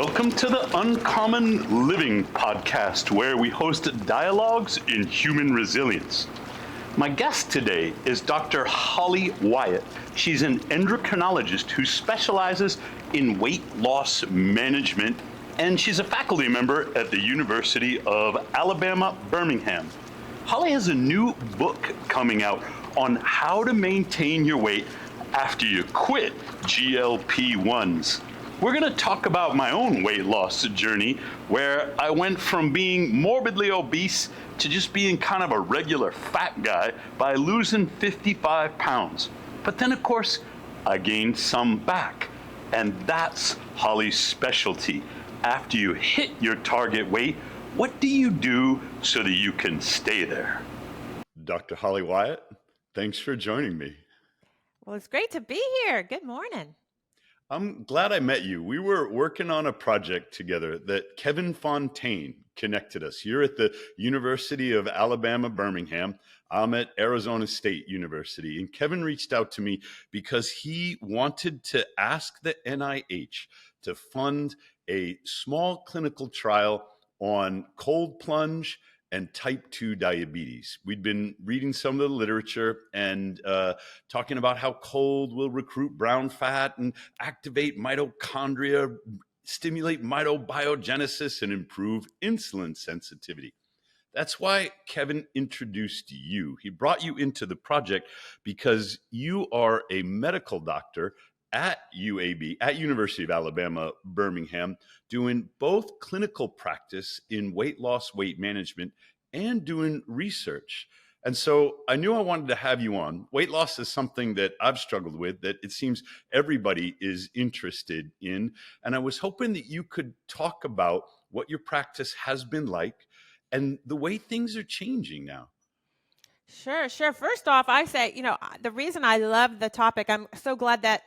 Welcome to the Uncommon Living podcast, where we host dialogues in human resilience. My guest today is Dr. Holly Wyatt. She's an endocrinologist who specializes in weight loss management, and she's a faculty member at the University of Alabama, Birmingham. Holly has a new book coming out on how to maintain your weight after you quit GLP-1s. We're going to talk about my own weight loss journey, where I went from being morbidly obese to just being kind of a regular fat guy by losing 55 pounds. But then, of course, I gained some back. And that's Holly's specialty. After you hit your target weight, what do you do so that you can stay there? Dr. Holly Wyatt, thanks for joining me. Well, it's great to be here. Good morning. I'm glad I met you. We were working on a project together that Kevin Fontaine connected us. You're at the University of Alabama, Birmingham. I'm at Arizona State University. And Kevin reached out to me because he wanted to ask the NIH to fund a small clinical trial on cold plunge and type 2 diabetes. We'd been reading some of the literature and talking about how cold will recruit brown fat and activate mitochondria, stimulate mitobiogenesis, and improve insulin sensitivity. That's why Kevin introduced you. He brought you into the project because you are a medical doctor at UAB, at University of Alabama, Birmingham, doing both clinical practice in weight loss, weight management, and doing research. And so I knew I wanted to have you on. Weight loss is something that I've struggled with, that it seems everybody is interested in. And I was hoping that you could talk about what your practice has been like and the way things are changing now. Sure. First off, I say, the reason I love the topic, I'm so glad that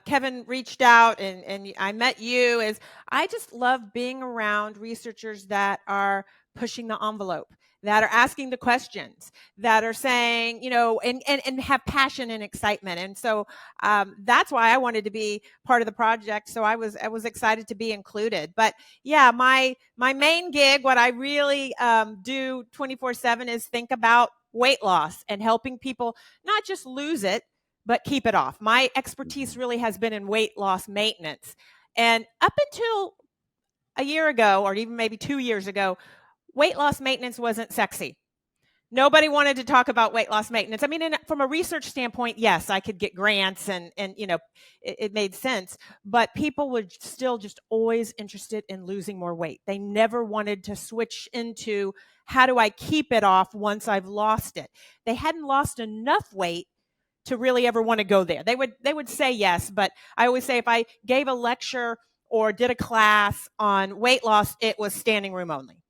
Kevin reached out and I met you, is I just love being around researchers that are pushing the envelope, that are asking the questions, that are saying, and have passion and excitement. And so that's why I wanted to be part of the project. So I was excited to be included. But yeah, my main gig, what I really do 24/7 is think about weight loss and helping people not just lose it, but keep it off. My expertise really has been in weight loss maintenance. And up until a year ago, or even maybe 2 years ago, weight loss maintenance wasn't sexy. Nobody wanted to talk about weight loss maintenance. I mean, from a research standpoint, yes, I could get grants and it made sense, but people were still just always interested in losing more weight. They never wanted to switch into how do I keep it off once I've lost it. They hadn't lost enough weight to really ever want to go there. They would say yes, but I always say if I gave a lecture or did a class on weight loss, it was standing room only.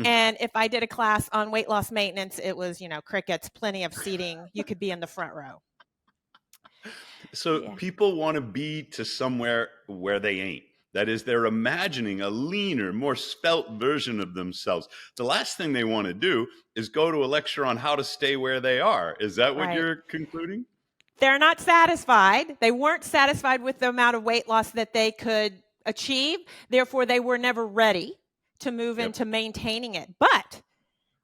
And if I did a class on weight loss maintenance, it was, crickets, plenty of seating. You could be in the front row. So people want to be to somewhere where they ain't. That is, they're imagining a leaner, more svelte version of themselves. The last thing they want to do is go to a lecture on how to stay where they are. Is that what you're concluding? They're not satisfied. They weren't satisfied with the amount of weight loss that they could achieve. Therefore, they were never ready to move into maintaining it. But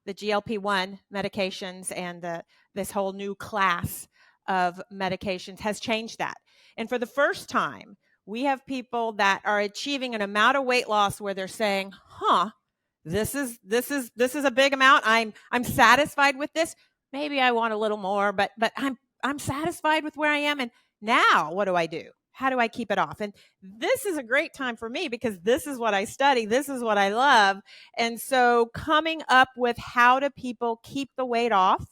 the GLP-1 medications and this whole new class of medications has changed that. And for the first time, we have people that are achieving an amount of weight loss where they're saying, this is a big amount. I'm satisfied with this. Maybe I want a little more, but I'm satisfied with where I am. And now what do I do? How do I keep it off? And this is a great time for me because this is what I study. This is what I love. And so coming up with how do people keep the weight off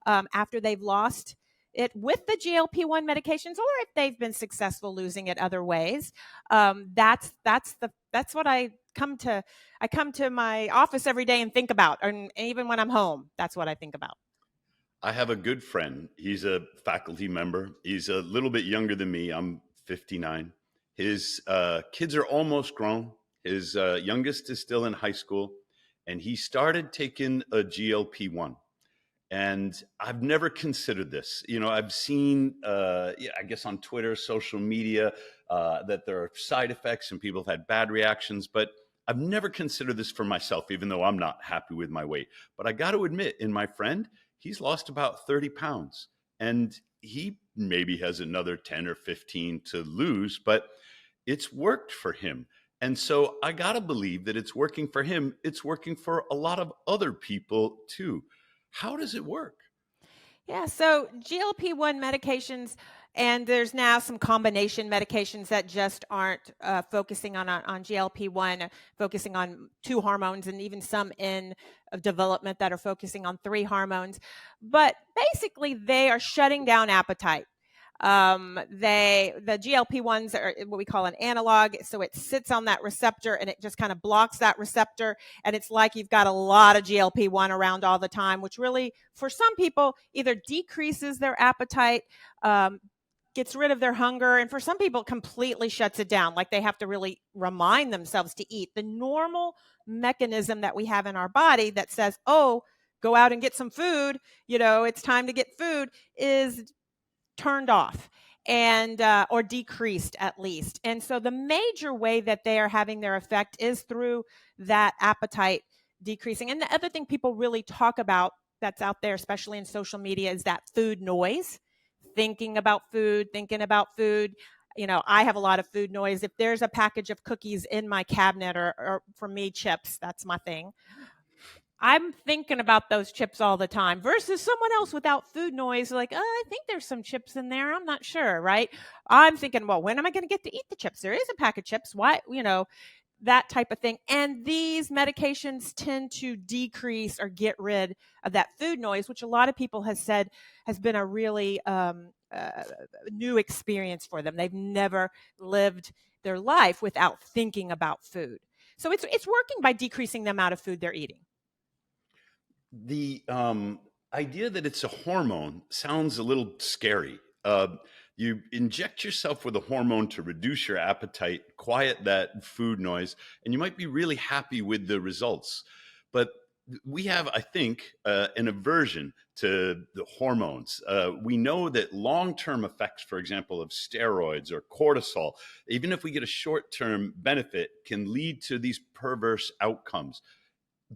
after they've lost it with the GLP-1 medications, or if they've been successful losing it other ways, that's what I come to my office every day and think about. And even when I'm home, that's what I think about. I have a good friend. He's a faculty member. He's a little bit younger than me. I'm 59. His kids are almost grown. His youngest is still in high school, and he started taking a GLP-1. And I've never considered this. I've seen, I guess on Twitter, social media, that there are side effects and people have had bad reactions, but I've never considered this for myself, even though I'm not happy with my weight. But I got to admit, in my friend, he's lost about 30 pounds and he maybe has another 10 or 15 to lose, but it's worked for him. And so I got to believe that it's working for him. It's working for a lot of other people too. How does it work? Yeah, so GLP-1 medications, and there's now some combination medications that just aren't focusing on GLP-1, focusing on two hormones, and even some in development that are focusing on three hormones. But basically, they are shutting down appetite. The GLP-1s are what we call an analog, so it sits on that receptor and it just kind of blocks that receptor, and it's like you've got a lot of GLP-1 around all the time, which really, for some people, either decreases their appetite, gets rid of their hunger, and for some people, completely shuts it down. Like they have to really remind themselves to eat. The normal mechanism that we have in our body that says, "Oh, go out and get some food," it's time to get food, is turned off and or decreased at least. And so the major way that they are having their effect is through that appetite decreasing. And the other thing people really talk about that's out there, especially in social media, is that food noise. Thinking about food. I have a lot of food noise. If there's a package of cookies in my cabinet, or for me, chips, that's my thing. I'm thinking about those chips all the time versus someone else without food noise, like, oh, I think there's some chips in there. I'm not sure, right? I'm thinking, well, when am I going to get to eat the chips? There is a pack of chips. Why, that type of thing. And these medications tend to decrease or get rid of that food noise, which a lot of people has said has been a really new experience for them. They've never lived their life without thinking about food. So it's working by decreasing the amount of food they're eating. The idea that it's a hormone sounds a little scary. You inject yourself with a hormone to reduce your appetite, quiet that food noise, and you might be really happy with the results. But we have, I think, an aversion to the hormones. We know that long-term effects, for example, of steroids or cortisol, even if we get a short-term benefit, can lead to these perverse outcomes.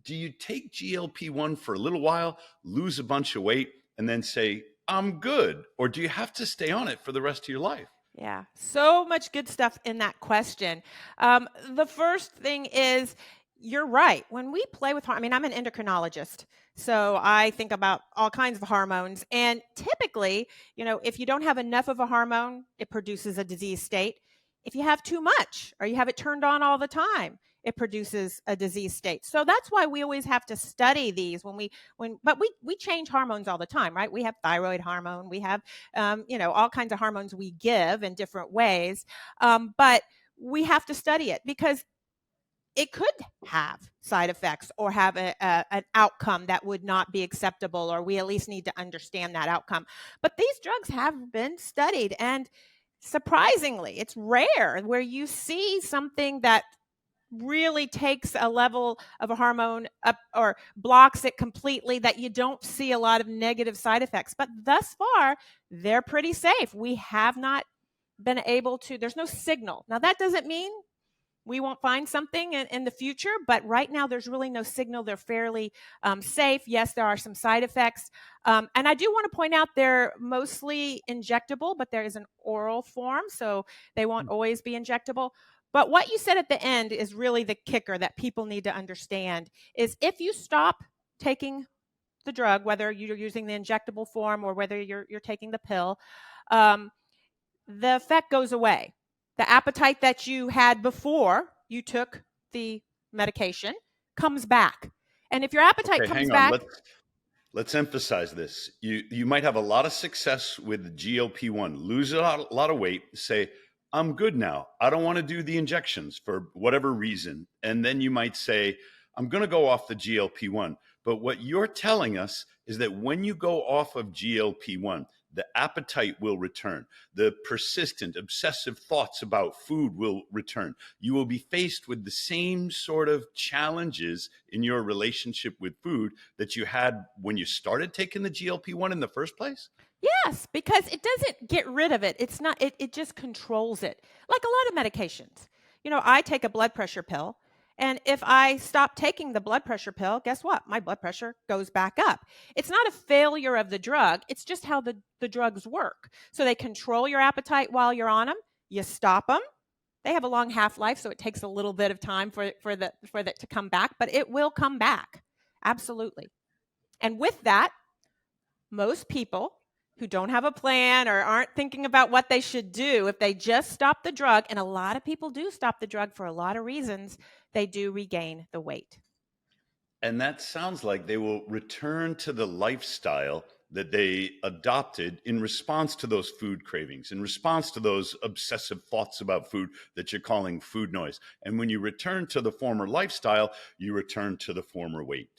Do you take GLP-1 for a little while, lose a bunch of weight, and then say, I'm good? Or do you have to stay on it for the rest of your life? Yeah, so much good stuff in that question. The first thing is, you're right. When we play with, I'm an endocrinologist, so I think about all kinds of hormones. And typically, if you don't have enough of a hormone, it produces a disease state. If you have too much or you have it turned on all the time, it produces a disease state. So that's why we always have to study these but we change hormones all the time, right? We have thyroid hormone, we have all kinds of hormones we give in different ways, but we have to study it because it could have side effects or have an outcome that would not be acceptable, or we at least need to understand that outcome. But these drugs have been studied, and surprisingly, it's rare where you see something that really takes a level of a hormone up or blocks it completely, that you don't see a lot of negative side effects. But thus far, they're pretty safe. We have not been able to, there's no signal. Now, that doesn't mean we won't find something in the future, but right now there's really no signal. They're fairly safe. Yes, there are some side effects. And I do want to point out they're mostly injectable, but there is an oral form, so they won't always be injectable. But what you said at the end is really the kicker that people need to understand, is if you stop taking the drug, whether you're using the injectable form or whether you're taking the pill, the effect goes away. The appetite that you had before you took the medication comes back. And if your appetite comes back... Let's emphasize this. You might have a lot of success with GLP-1, lose a lot of weight, say, I'm good now. I don't want to do the injections for whatever reason. And then you might say, I'm going to go off the GLP-1. But what you're telling us is that when you go off of GLP-1, the appetite will return. The persistent, obsessive thoughts about food will return. You will be faced with the same sort of challenges in your relationship with food that you had when you started taking the GLP-1 in the first place? Yes, because it doesn't get rid of it. It's not, it just controls it. Like a lot of medications. I take a blood pressure pill, and if I stop taking the blood pressure pill, guess what? My blood pressure goes back up. It's not a failure of the drug, it's just how the drugs work. So they control your appetite while you're on them. You stop them. They have a long half-life, so it takes a little bit of time for that to come back, but it will come back. Absolutely. And with that, most people who don't have a plan or aren't thinking about what they should do, if they just stop the drug, and a lot of people do stop the drug for a lot of reasons, they do regain the weight. And that sounds like they will return to the lifestyle that they adopted in response to those food cravings, in response to those obsessive thoughts about food that you're calling food noise. And when you return to the former lifestyle, you return to the former weight.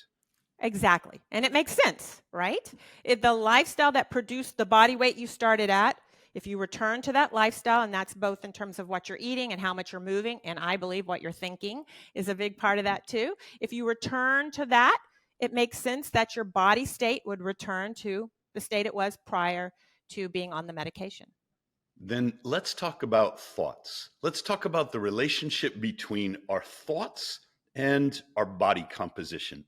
Exactly. And it makes sense, right? If the lifestyle that produced the body weight you started at, if you return to that lifestyle, and that's both in terms of what you're eating and how much you're moving, and I believe what you're thinking is a big part of that too. If you return to that, it makes sense that your body state would return to the state it was prior to being on the medication. Then let's talk about thoughts. Let's talk about the relationship between our thoughts and our body composition.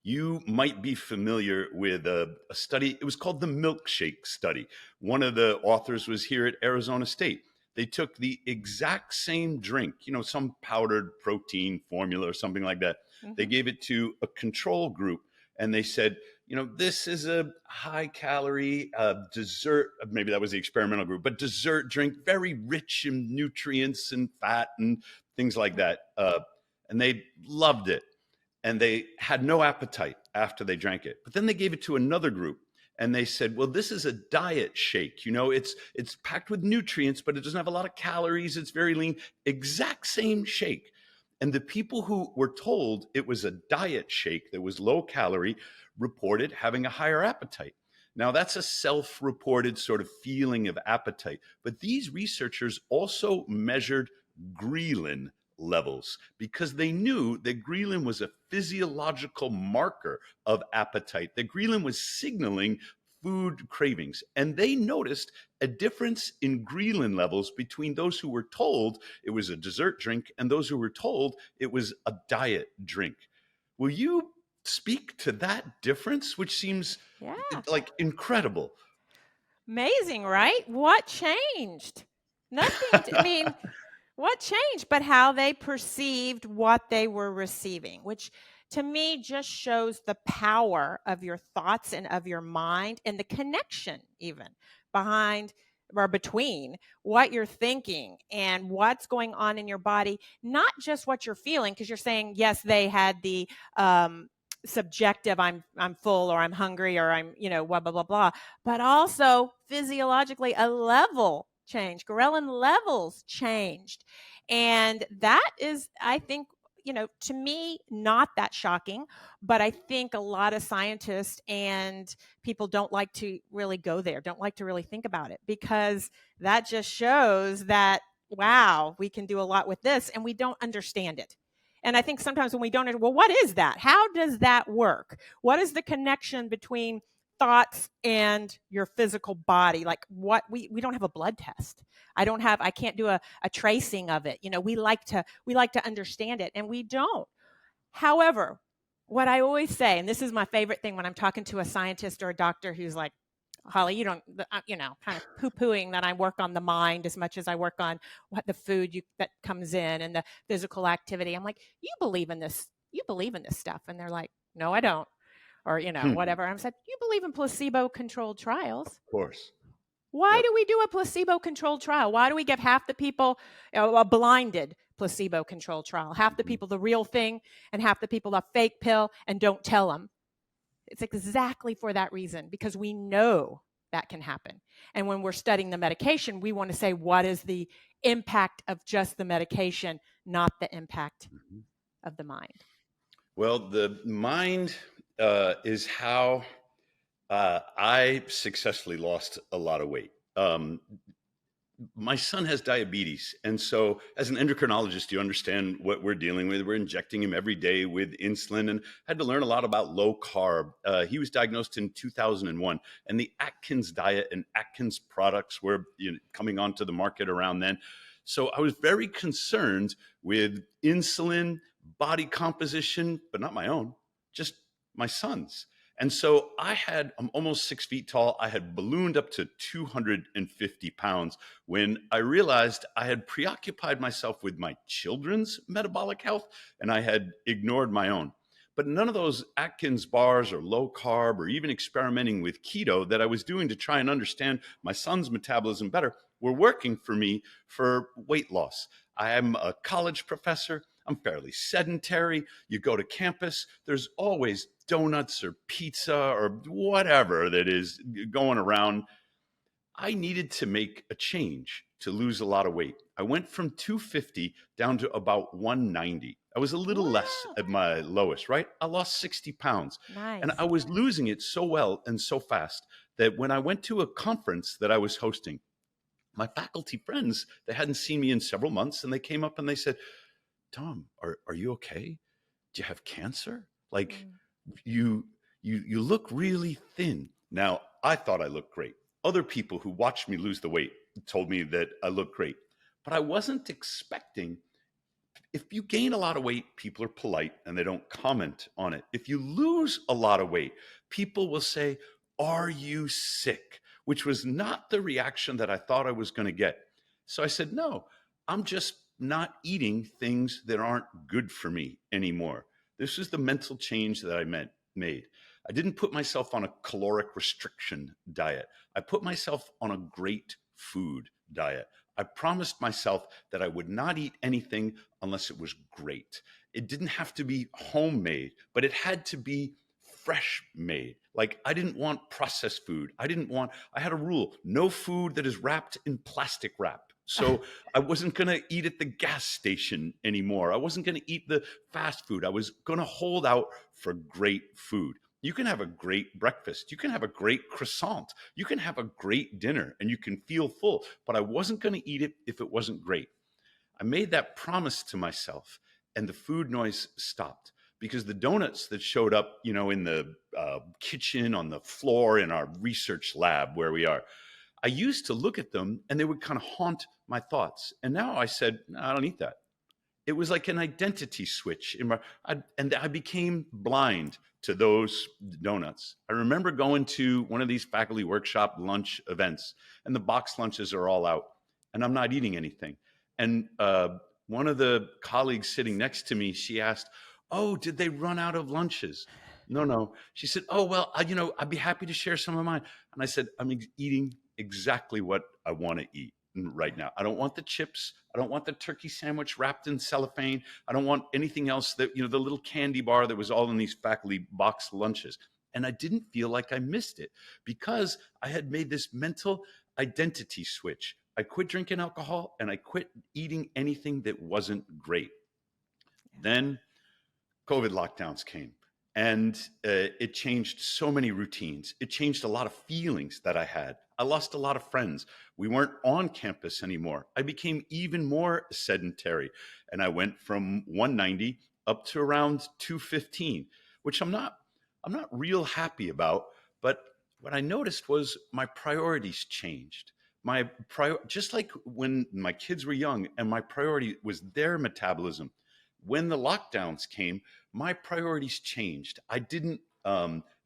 You might be familiar with a study. It was called the milkshake study. One of the authors was here at Arizona State. They took the exact same drink, some powdered protein formula or something like that. They gave it to a control group, and they said, this is a high calorie dessert. Maybe that was the experimental group, but dessert drink, very rich in nutrients and fat and things like that. And they loved it. And they had no appetite after they drank it. But then they gave it to another group, and they said, well, this is a diet shake. It's packed with nutrients, but it doesn't have a lot of calories. It's very lean. Exact same shake. And the people who were told it was a diet shake that was low calorie reported having a higher appetite. Now, that's a self-reported sort of feeling of appetite. But these researchers also measured ghrelin levels because they knew that ghrelin was a physiological marker of appetite, that ghrelin was signaling food cravings. And they noticed a difference in ghrelin levels between those who were told it was a dessert drink and those who were told it was a diet drink. Will you speak to that difference, which seems Yeah. like incredible? Amazing, right? What changed? Nothing. I mean, what changed but how they perceived what they were receiving, which to me just shows the power of your thoughts and of your mind and the connection even behind or between what you're thinking and what's going on in your body, not just what you're feeling, because you're saying, yes, they had the subjective, I'm full or I'm hungry or I'm, blah, blah, blah, blah, but also physiologically a level changed. Ghrelin levels changed. And that is, I think, to me, not that shocking, but I think a lot of scientists and people don't like to really go there, don't like to really think about it, because that just shows that, wow, we can do a lot with this and we don't understand it. And I think sometimes when we don't, well, what is that? How does that work? What is the connection between thoughts and your physical body? Like what we don't have a blood test. I can't do a tracing of it. We like to understand it, and we don't. However, what I always say, and this is my favorite thing when I'm talking to a scientist or a doctor who's like, Holly, you don't, kind of poo-pooing that I work on the mind as much as I work on what the food that comes in and the physical activity. I'm like, you believe in this stuff. And they're like, no, I don't. Or, whatever. I'm said, you believe in placebo-controlled trials. Of course. Why Yep. do we do a placebo-controlled trial? Why do we give half the people a blinded placebo-controlled trial? Half the people the real thing and half the people a fake pill, and don't tell them. It's exactly for that reason, because we know that can happen. And when we're studying the medication, we want to say, what is the impact of just the medication, not the impact of the mind? Well, the mind is how I successfully lost a lot of weight. my son has diabetes. And so as an endocrinologist, you understand what we're dealing with. We're injecting him every day with insulin and had to learn a lot about low carb. He was diagnosed in 2001, and the Atkins diet and Atkins products were coming onto the market around then. So I was very concerned with insulin, body composition, but not my own, just my son's. And so I'm almost 6 feet tall. I had ballooned up to 250 pounds when I realized I had preoccupied myself with my children's metabolic health and I had ignored my own. But none of those Atkins bars or low carb or even experimenting with keto that I was doing to try and understand my son's metabolism better were working for me for weight loss. I am a college professor. I'm fairly sedentary. You go to campus, there's always donuts or pizza or whatever that is going around. I needed to make a change to lose a lot of weight. I went from 250 down to about 190. I was a little less Wow. at my lowest, right? I lost 60 pounds. And Nice. I was losing it so well and so fast that when I went to a conference that I was hosting, my faculty friends, they hadn't seen me in several months, and they came up and they said, Tom, are you okay? Do you have cancer? Like Mm. you look really thin. Now, I thought I looked great. Other people who watched me lose the weight told me that I looked great. But I wasn't expecting, if you gain a lot of weight, people are polite and they don't comment on it. If you lose a lot of weight, people will say, "Are you sick?" Which was not the reaction that I thought I was going to get. So I said, "No, I'm just not eating things that aren't good for me anymore." This is the mental change that made. I didn't put myself on a caloric restriction diet. I put myself on a great food diet. I promised myself that I would not eat anything unless it was great. It didn't have to be homemade, but it had to be fresh made. Like, I didn't want processed food. I had a rule: no food that is wrapped in plastic wrap. So I wasn't going to eat at the gas station anymore. I wasn't going to eat the fast food. I was going to hold out for great food. You can have a great breakfast. You can have a great croissant. You can have a great dinner and you can feel full, but I wasn't going to eat it if it wasn't great. I made that promise to myself, and the food noise stopped because the donuts that showed up, in the kitchen, on the floor, in our research lab where we are, I used to look at them and they would kind of haunt my thoughts. And now I said, "No, I don't eat that." It was like an identity switch and I became blind to those donuts. I remember going to one of these faculty workshop lunch events, and the box lunches are all out, and I'm not eating anything. And one of the colleagues sitting next to me, she asked, "Oh, did they run out of lunches?" No, no. She said, "Oh, well, I'd be happy to share some of mine." And I said, "I'm eating exactly what I want to eat right now. I don't want the chips. I don't want the turkey sandwich wrapped in cellophane. I don't want anything else that, the little candy bar that was all in these faculty box lunches." And I didn't feel like I missed it because I had made this mental identity switch. I quit drinking alcohol and I quit eating anything that wasn't great. Then COVID lockdowns came, and it changed so many routines. It changed a lot of feelings that I had. I lost a lot of friends. We weren't on campus anymore. I became even more sedentary, and I went from 190 up to around 215, which I'm not real happy about. But what I noticed was my priorities changed. Just like when my kids were young and my priority was their metabolism. When the lockdowns came, my priorities changed. I didn't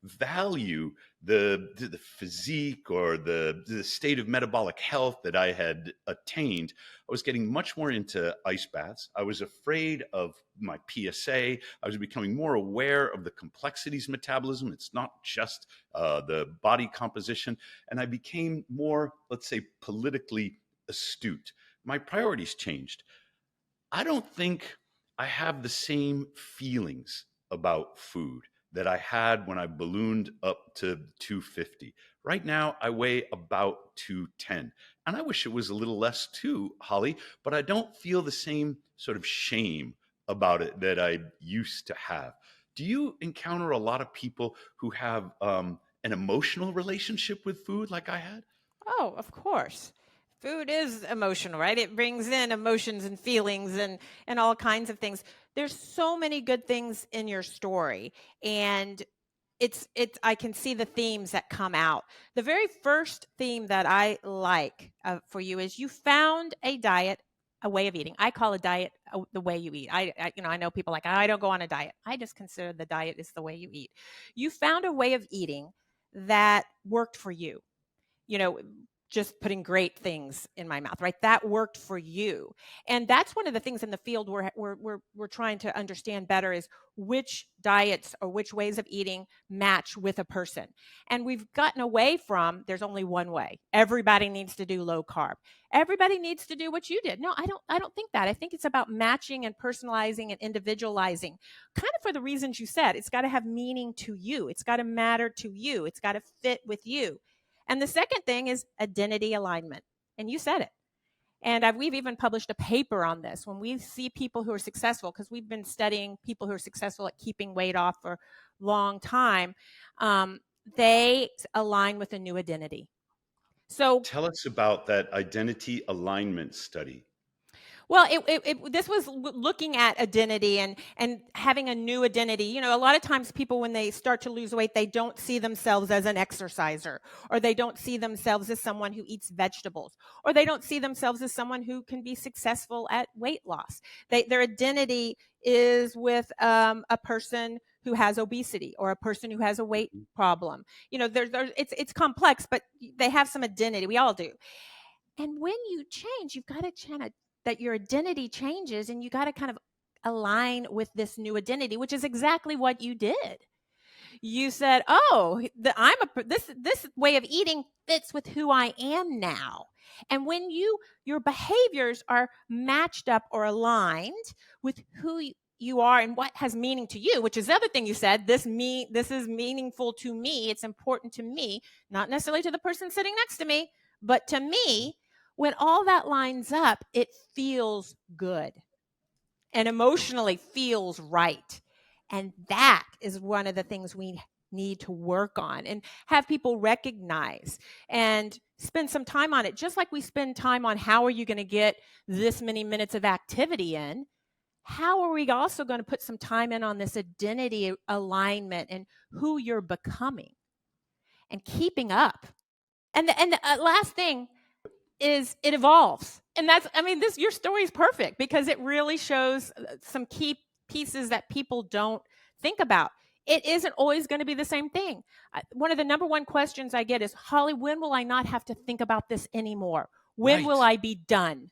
value the physique or the state of metabolic health that I had attained. I was getting much more into ice baths. I was afraid of my PSA. I was becoming more aware of the complexities of metabolism. It's not just the body composition. And I became more, let's say, politically astute. My priorities changed. I don't think I have the same feelings about food that I had when I ballooned up to 250. Right now, I weigh about 210. And I wish it was a little less too, Holly, but I don't feel the same sort of shame about it that I used to have. Do you encounter a lot of people who have an emotional relationship with food like I had? Oh, of course. Food is emotional, right? It brings in emotions and feelings and all kinds of things. There's so many good things in your story, and it's I can see the themes that come out. The very first theme that I like for you is you found a diet, a way of eating. I call a diet the way you eat. I know people like, I don't go on a diet. I just consider the diet is the way you eat. You found a way of eating that worked for you, you know, just putting great things in my mouth, right? That worked for you. And that's one of the things in the field we're trying to understand better is which diets or which ways of eating match with a person. And we've gotten away from there's only one way. Everybody needs to do low carb. Everybody needs to do what you did. No, I don't think that. I think it's about matching and personalizing and individualizing. Kind of for the reasons you said. It's got to have meaning to you. It's got to matter to you. It's got to fit with you. And the second thing is identity alignment. And you said it. And we've even published a paper on this. When we see people who are successful, because we've been studying people who are successful at keeping weight off for a long time, they align with a new identity. So Tell us about that identity alignment study. well, this was looking at identity and having a new identity. You know, a lot of times people, when they start to lose weight, they don't see themselves as an exerciser, or they don't see themselves as someone who eats vegetables, or they don't see themselves as someone who can be successful at weight loss. Their identity is with a person who has obesity or a person who has a weight problem. You know, it's complex, but they have some identity. We all do. And when you change, you've got to kind of that your identity changes, and you got to kind of align with this new identity, which is exactly what you did. You said, "Oh, this way of eating fits with who I am now." And when your behaviors are matched up or aligned with who you are and what has meaning to you, which is the other thing you said, this is meaningful to me, it's important to me, not necessarily to the person sitting next to me, but to me. When all that lines up, it feels good and emotionally feels right. And that is one of the things we need to work on and have people recognize and spend some time on it. Just like we spend time on how are you going to get this many minutes of activity in, how are we also going to put some time in on this identity alignment and who you're becoming and keeping up. And the last thing is it evolves. And this your story is perfect because it really shows some key pieces that people don't think about. It isn't always going to be the same thing. One of the number one questions I get is, Holly, when will I not have to think about this anymore? When will Right. I be done?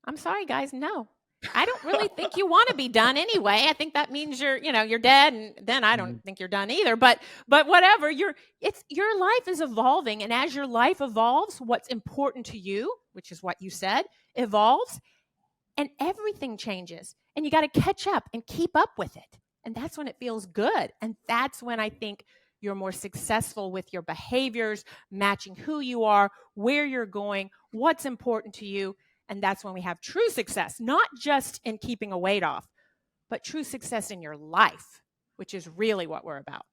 I'm sorry, guys. No, I don't really think you want to be done anyway. I think that means you're dead, and then I don't think you're done either. But whatever, your life is evolving, and as your life evolves, what's important to you, which is what you said, evolves, and everything changes, and you got to catch up and keep up with it, and that's when it feels good, and that's when I think you're more successful with your behaviors, matching who you are, where you're going, what's important to you. And that's when we have true success, not just in keeping a weight off, but true success in your life, which is really what we're about.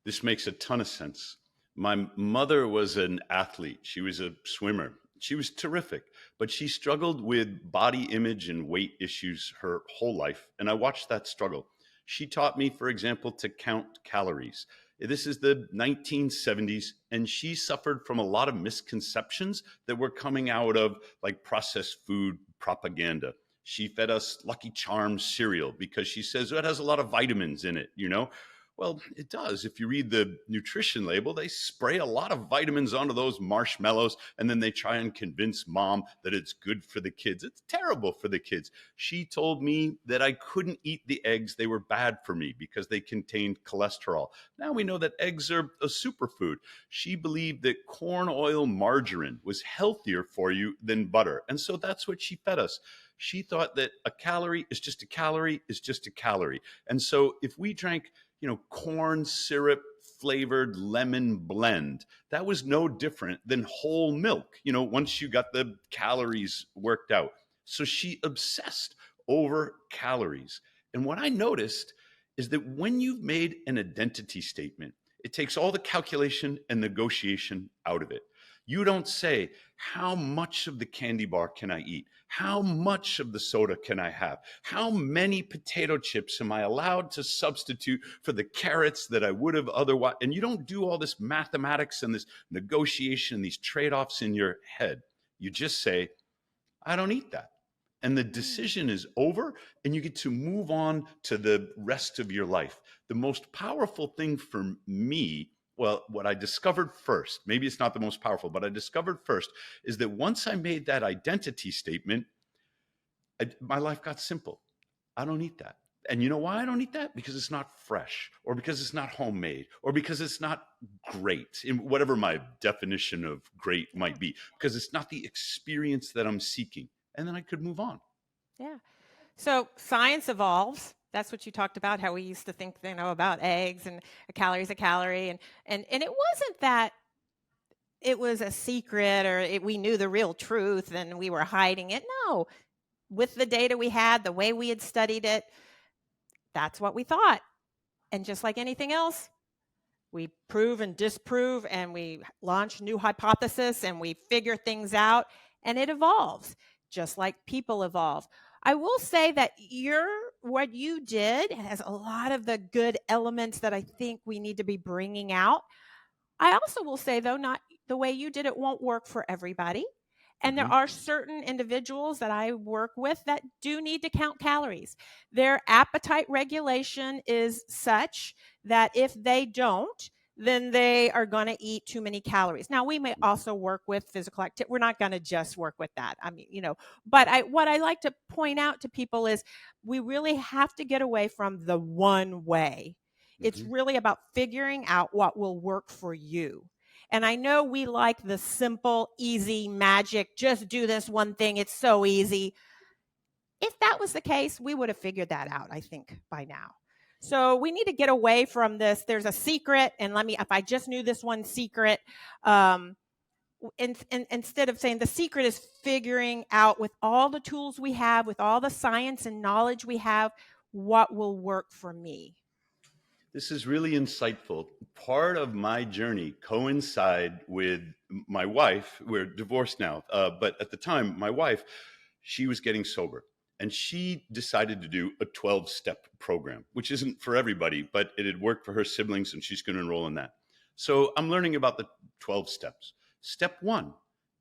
This makes a ton of sense. My mother was an athlete. She was a swimmer. She was terrific, but she struggled with body image and weight issues her whole life. And I watched that struggle. She taught me, for example, to count calories. This is the 1970s, and she suffered from a lot of misconceptions that were coming out of like processed food propaganda. She fed us Lucky Charms cereal because she says it has a lot of vitamins in it. Well, it does. If you read the nutrition label, they spray a lot of vitamins onto those marshmallows, and then they try and convince mom that it's good for the kids. It's terrible for the kids. She told me that I couldn't eat the eggs. They were bad for me because they contained cholesterol. Now we know that eggs are a superfood. She believed that corn oil margarine was healthier for you than butter. And so that's what she fed us. She thought that a calorie is just a calorie is just a calorie. And so if we drank corn syrup flavored lemon blend, that was no different than whole milk, once you got the calories worked out. So she obsessed over calories. And what I noticed is that when you've made an identity statement, it takes all the calculation and negotiation out of it. You don't say, how much of the candy bar can I eat? How much of the soda can I have? How many potato chips am I allowed to substitute for the carrots that I would have otherwise? And you don't do all this mathematics and this negotiation, these trade-offs in your head. You just say, I don't eat that. And the Mm. decision is over, and you get to move on to the rest of your life. The most powerful thing for me, well, what I discovered first, maybe it's not the most powerful, but I discovered first is that once I made that identity statement, my life got simple. I don't eat that. And you know why I don't eat that? Because it's not fresh, or because it's not homemade, or because it's not great, in whatever my definition of great Yeah. might be, because it's not the experience that I'm seeking. And then I could move on. Yeah. So science evolves. That's what you talked about, how we used to think, about eggs and a calorie is a calorie. And it wasn't that it was a secret or we knew the real truth and we were hiding it. No, with the data we had, the way we had studied it, that's what we thought. And just like anything else, we prove and disprove and we launch new hypotheses and we figure things out and it evolves just like people evolve. I will say that what you did has a lot of the good elements that I think we need to be bringing out. I also will say, though, not the way you did it won't work for everybody. And there Mm-hmm. are certain individuals that I work with that do need to count calories. Their appetite regulation is such that if they don't, then they are going to eat too many calories. Now, we may also work with physical activity. We're not going to just work with that. I mean, but what I like to point out to people is we really have to get away from the one way. It's Mm-hmm. really about figuring out what will work for you. And I know we like the simple, easy magic, just do this one thing. It's so easy. If that was the case, we would have figured that out, I think, by now. So we need to get away from this. There's a secret, and if I just knew this one secret, instead of saying the secret is figuring out with all the tools we have, with all the science and knowledge we have, what will work for me. This is really insightful. Part of my journey coincide with my wife. We're divorced now, but at the time, my wife, she was getting sober, and she decided to do a 12-step program, which isn't for everybody, but it had worked for her siblings, and she's going to enroll in that. So I'm learning about the 12 steps. Step one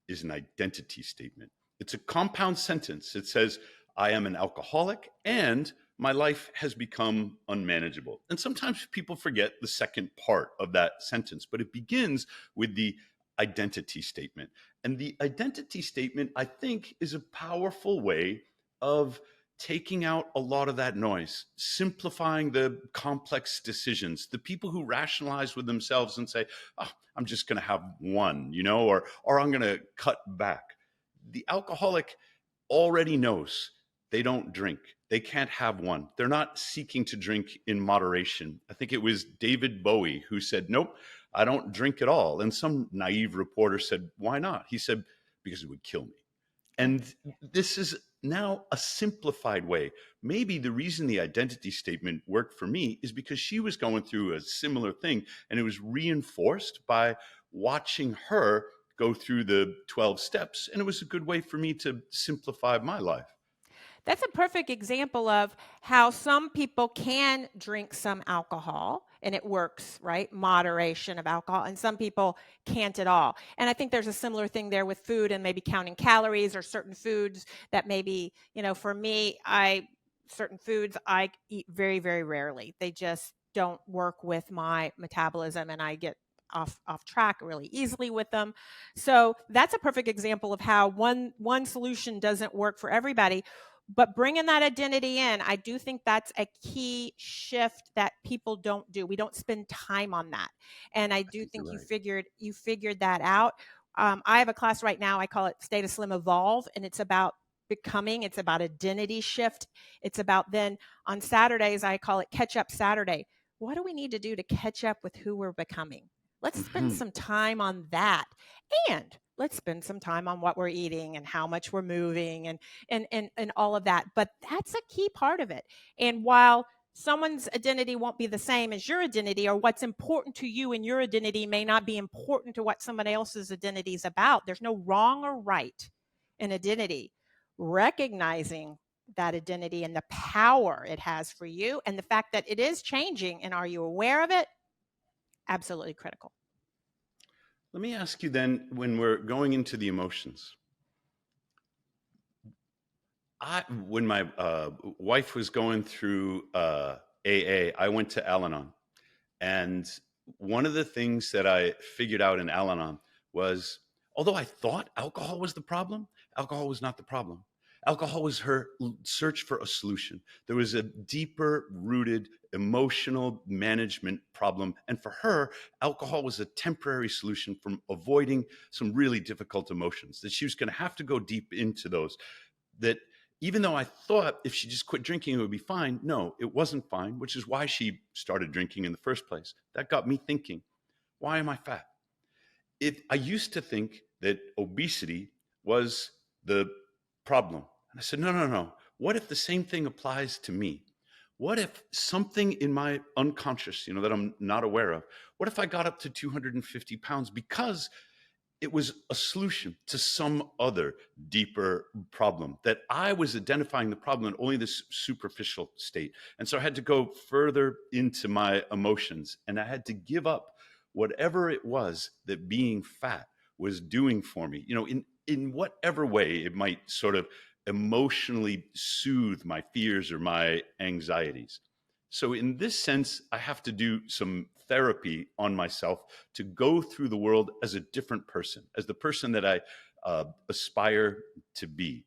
is an identity statement. It's a compound sentence. It says, I am an alcoholic and my life has become unmanageable. And sometimes people forget the second part of that sentence, but it begins with the identity statement. And the identity statement, I think, is a powerful way of taking out a lot of that noise, simplifying the complex decisions. The people who rationalize with themselves and say, oh, I'm just going to have one, or I'm going to cut back. The alcoholic already knows they don't drink. They can't have one. They're not seeking to drink in moderation. I think it was David Bowie who said, nope, I don't drink at all. And some naive reporter said, why not? He said, because it would kill me. And this is now a simplified way. Maybe the reason the identity statement worked for me is because she was going through a similar thing, and it was reinforced by watching her go through the 12 steps. And it was a good way for me to simplify my life. That's a perfect example of how some people can drink some alcohol and it works, right? Moderation of alcohol. And some people can't at all. And I think there's a similar thing there with food and maybe counting calories or certain foods that maybe, for me, certain foods I eat very, very rarely. They just don't work with my metabolism and I get off track really easily with them. So that's a perfect example of how one solution doesn't work for everybody. But bringing that identity in, I do think that's a key shift that people don't do. We don't spend time on that. And I do think Right. you figured that out. I have a class right now, I call it Stay to Slim Evolve, and it's about becoming, it's about identity shift. It's about then on Saturdays, I call it Catch Up Saturday. What do we need to do to catch up with who we're becoming? Let's spend Mhm. some time on that. And let's spend some time on what we're eating and how much we're moving and all of that. But that's a key part of it. And while Someone's identity won't be the same as your identity, or what's important to you in your identity may not be important to what somebody else's identity is about. There's no wrong or right in identity. Recognizing that identity and the power it has for you and the fact that it is changing, and are you aware of it? Absolutely critical. Let me ask you then, when we're going into the emotions, when my wife was going through AA, I went to Al-Anon. And one of the things that I figured out in Al-Anon was, although I thought alcohol was the problem, alcohol was not the problem. Alcohol was her search for a solution. There was a deeper rooted emotional management problem. And for her, alcohol was a temporary solution from avoiding some really difficult emotions, that she was going to have to go deep into those. That even though I thought if she just quit drinking, it would be fine. No, it wasn't fine, which is why she started drinking in the first place. That got me thinking, why am I fat? I used to think that obesity was the problem. And I said, no. What if the same thing applies to me? What if something in my unconscious, that I'm not aware of, what if I got up to 250 pounds because it was a solution to some other deeper problem, that I was identifying the problem in only this superficial state. And so I had to go further into my emotions, and I had to give up whatever it was that being fat was doing for me, in whatever way it might sort of emotionally soothe my fears or my anxieties. So in this sense, I have to do some therapy on myself to go through the world as a different person, as the person that I aspire to be.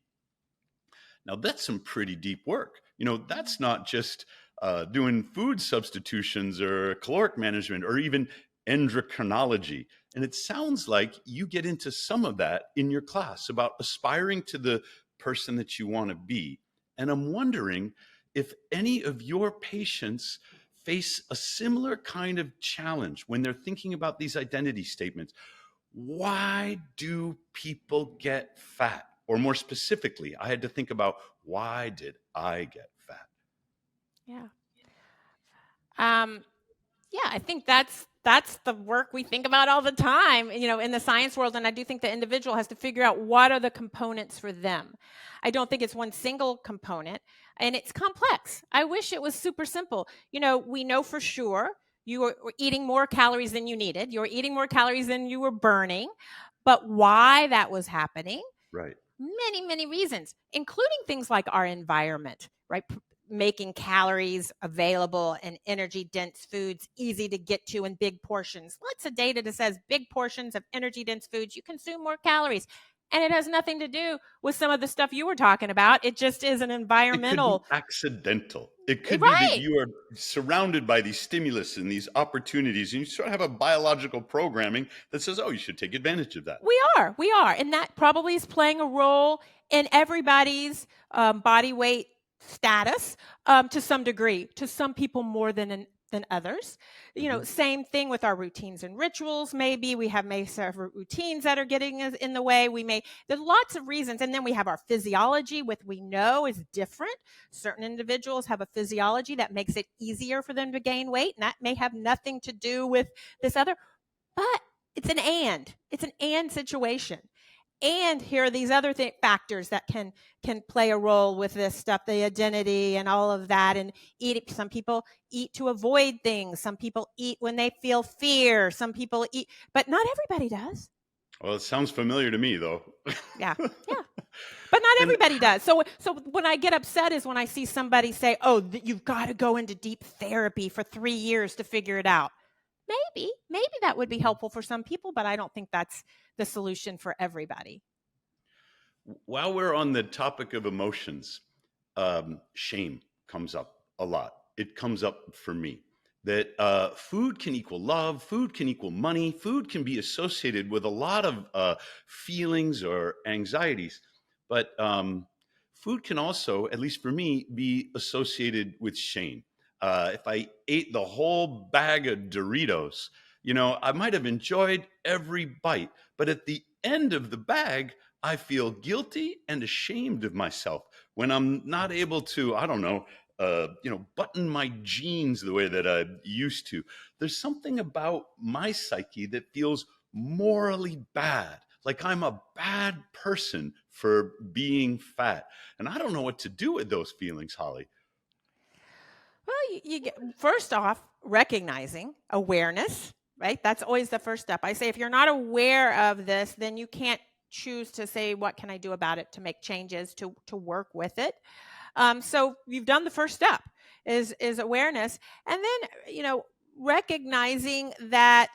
Now, that's some pretty deep work. That's not just doing food substitutions or caloric management or even endocrinology. And it sounds like you get into some of that in your class about aspiring to the person that you want to be. And I'm wondering if any of your patients face a similar kind of challenge when they're thinking about these identity statements. Why do people get fat? Or more specifically, I had to think about, why did I get fat? Yeah. I think that's the work we think about all the time, in the science world. And I do think the individual has to figure out what are the components for them. I don't think it's one single component, and it's complex. I wish it was super simple. We know for sure you were eating more calories than you needed. You were eating more calories than you were burning. But why that was happening? Right. Many, many reasons, including things like our environment, right? Making calories available and energy dense foods easy to get to in big portions. Lots of data that says big portions of energy dense foods, you consume more calories. And it has nothing to do with some of the stuff you were talking about. It just is an environmental. It could be accidental. It could Right. be that you are surrounded by these stimulus and these opportunities, and you sort of have a biological programming that says, oh, you should take advantage of that. We are. And that probably is playing a role in everybody's body weight status to some degree, to some people more than others. Same thing with our routines and rituals. Maybe we have routines that are getting in the way. There's lots of reasons. And then we have our physiology, which we know is different. Certain individuals have a physiology that makes it easier for them to gain weight, and that may have nothing to do with this other. But it's an and situation. And here are these other factors that can play a role with this stuff, the identity and all of that. And some people eat to avoid things. Some people eat when they feel fear. Some people eat, but not everybody does. Well, it sounds familiar to me, though. Yeah. But not everybody does. So when I get upset is when I see somebody say, oh, you've got to go into deep therapy for 3 years to figure it out. Maybe that would be helpful for some people, but I don't think that's the solution for everybody. While we're on the topic of emotions, shame comes up a lot. It comes up for me that food can equal love, food can equal money, food can be associated with a lot of feelings or anxieties, but food can also, at least for me, be associated with shame. If I ate the whole bag of Doritos, I might have enjoyed every bite, but at the end of the bag, I feel guilty and ashamed of myself when I'm not able to, I don't know, button my jeans the way that I used to. There's something about my psyche that feels morally bad, like I'm a bad person for being fat. And I don't know what to do with those feelings, Holly. Well, you get first off recognizing awareness, right? That's always the first step. I say if you're not aware of this, then you can't choose to say what can I do about it to make changes to work with it. So you've done the first step is awareness, and then recognizing that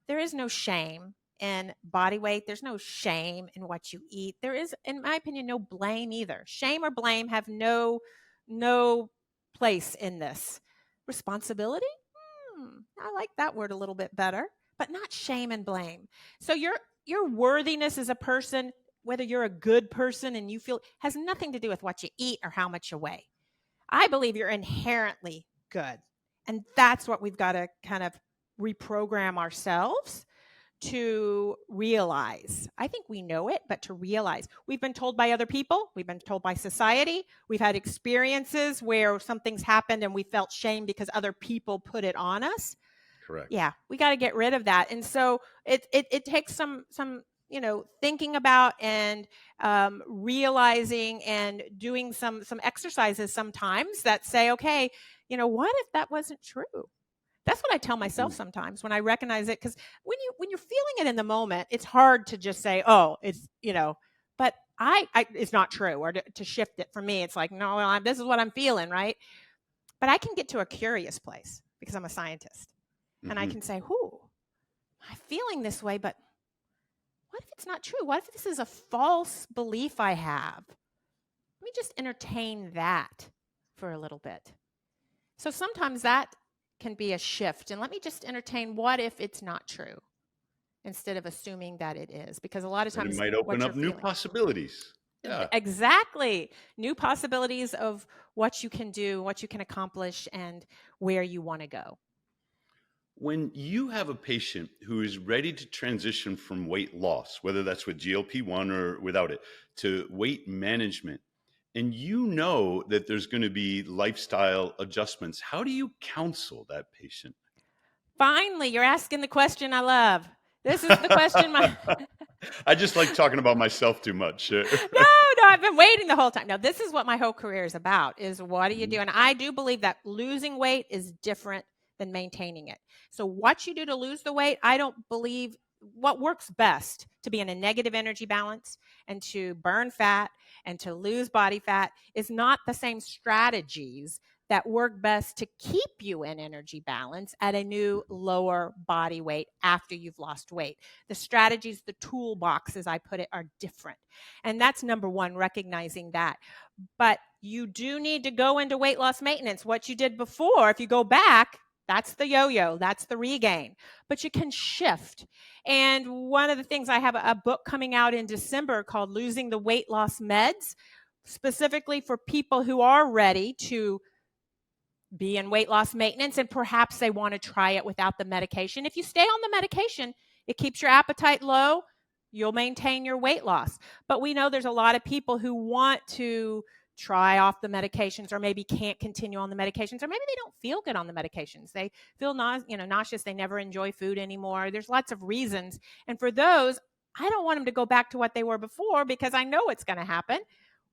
there is no shame in body weight. There's no shame in what you eat. There is, in my opinion, no blame either. Shame or blame have no place in this. Responsibility? I like that word a little bit better, but not shame and blame. So your worthiness as a person, whether you're a good person and you feel, has nothing to do with what you eat or how much you weigh. I believe you're inherently good. And that's what we've got to kind of reprogram ourselves to realize. I think we know it, but to realize. We've been told by other people, we've been told by society, we've had experiences where something's happened and we felt shame because other people put it on us. Correct. Yeah, we got to get rid of that. And so it takes some thinking about and realizing and doing some exercises sometimes that say, okay, what if that wasn't true? That's what I tell myself sometimes when I recognize it, because when you're feeling it in the moment, it's hard to just say, oh, it's but I it's not true, or to shift it. For me, it's like, no, this is what I'm feeling, right? But I can get to a curious place because I'm a scientist, and I can say, I'm feeling this way, but what if it's not true? What if this is a false belief I have? Let me just entertain that for a little bit. So sometimes that can be a shift, and let me just entertain what if it's not true instead of assuming that it is, because a lot of times it might open up new possibilities. Yeah, exactly, new possibilities of what you can do, what you can accomplish, and where you want to go. When you have a patient who is ready to transition from weight loss, whether that's with GLP-1 or without it, to weight management, and you know that there's going to be lifestyle adjustments, how do you counsel that patient? Finally, you're asking the question I love. This is the question I just like talking about myself too much. No, I've been waiting the whole time. Now, this is what my whole career is about, is what do you do? And I do believe that losing weight is different than maintaining it. So what you do to lose the weight, I don't believe what works best to be in a negative energy balance and to burn fat and to lose body fat is not the same strategies that work best to keep you in energy balance at a new lower body weight after you've lost weight. The strategies, the toolbox, as I put it, are different. And that's number one, recognizing that. But you do need to go into weight loss maintenance. What you did before, if you go back, that's the yo-yo, that's the regain. But you can shift. And one of the things, I have a book coming out in December called Losing the Weight Loss Meds, specifically for people who are ready to be in weight loss maintenance and perhaps they want to try it without the medication. If you stay on the medication, it keeps your appetite low, you'll maintain your weight loss. But we know there's a lot of people who want to try off the medications, or maybe can't continue on the medications, or maybe they don't feel good on the medications. They feel nauseous. They never enjoy food anymore. There's lots of reasons. And for those, I don't want them to go back to what they were before because I know it's going to happen.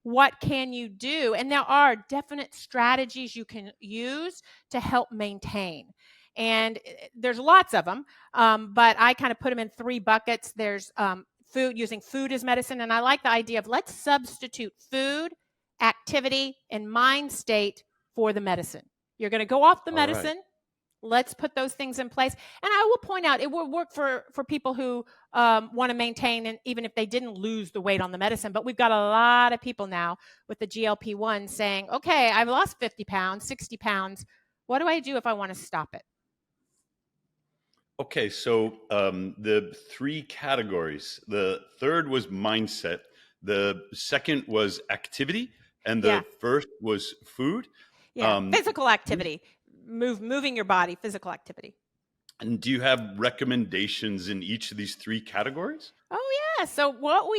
What can you do? And there are definite strategies you can use to help maintain. And there's lots of them, but I kind of put them in three buckets. There's food, using food as medicine. And I like the idea of let's substitute food, activity, and mind state for the medicine. You're going to go off the medicine. Right. Let's put those things in place. And I will point out, it will work for people who want to maintain, and even if they didn't lose the weight on the medicine. But we've got a lot of people now with the GLP-1 saying, okay, I've lost 50 pounds, 60 pounds. What do I do if I want to stop it? Okay, so the three categories. The third was mindset. The second was activity. And the first was food. Yeah, physical activity, moving your body, physical activity. And do you have recommendations in each of these three categories? Oh, Yeah. So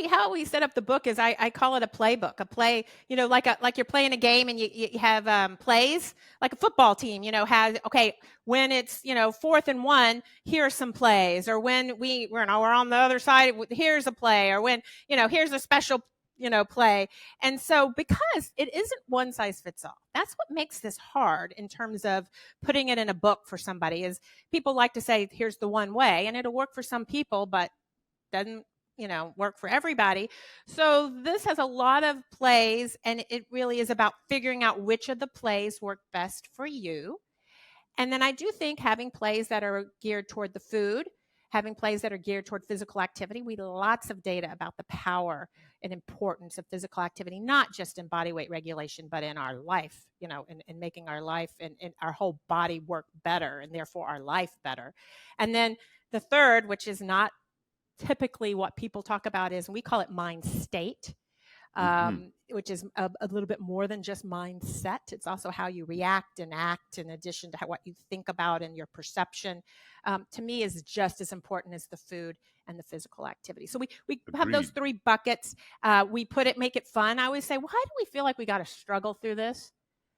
how we set up the book is I call it a playbook, a play, like you're playing a game and you have plays like a football team, has, okay, when it's, 4th and 1, here are some plays, or when we're on the other side, here's a play, or when, here's a special, play. And so because it isn't one size fits all, that's what makes this hard in terms of putting it in a book for somebody. Is people like to say, here's the one way, and it'll work for some people, but doesn't work for everybody. So this has a lot of plays, and it really is about figuring out which of the plays work best for you. And then I do think having plays that are geared toward the food, having plays that are geared toward physical activity, we lots of data about the power and importance of physical activity, not just in body weight regulation, but in our life, in making our life and our whole body work better, and therefore our life better. And then the third, which is not typically what people talk about, is, we call it mind state, which is a little bit more than just mindset. It's also how you react and act, in addition to what you think about and your perception. To me, is just as important as the food and the physical activity. So we have those 3 buckets. We make it fun. I always say, why do we feel like we got to struggle through this?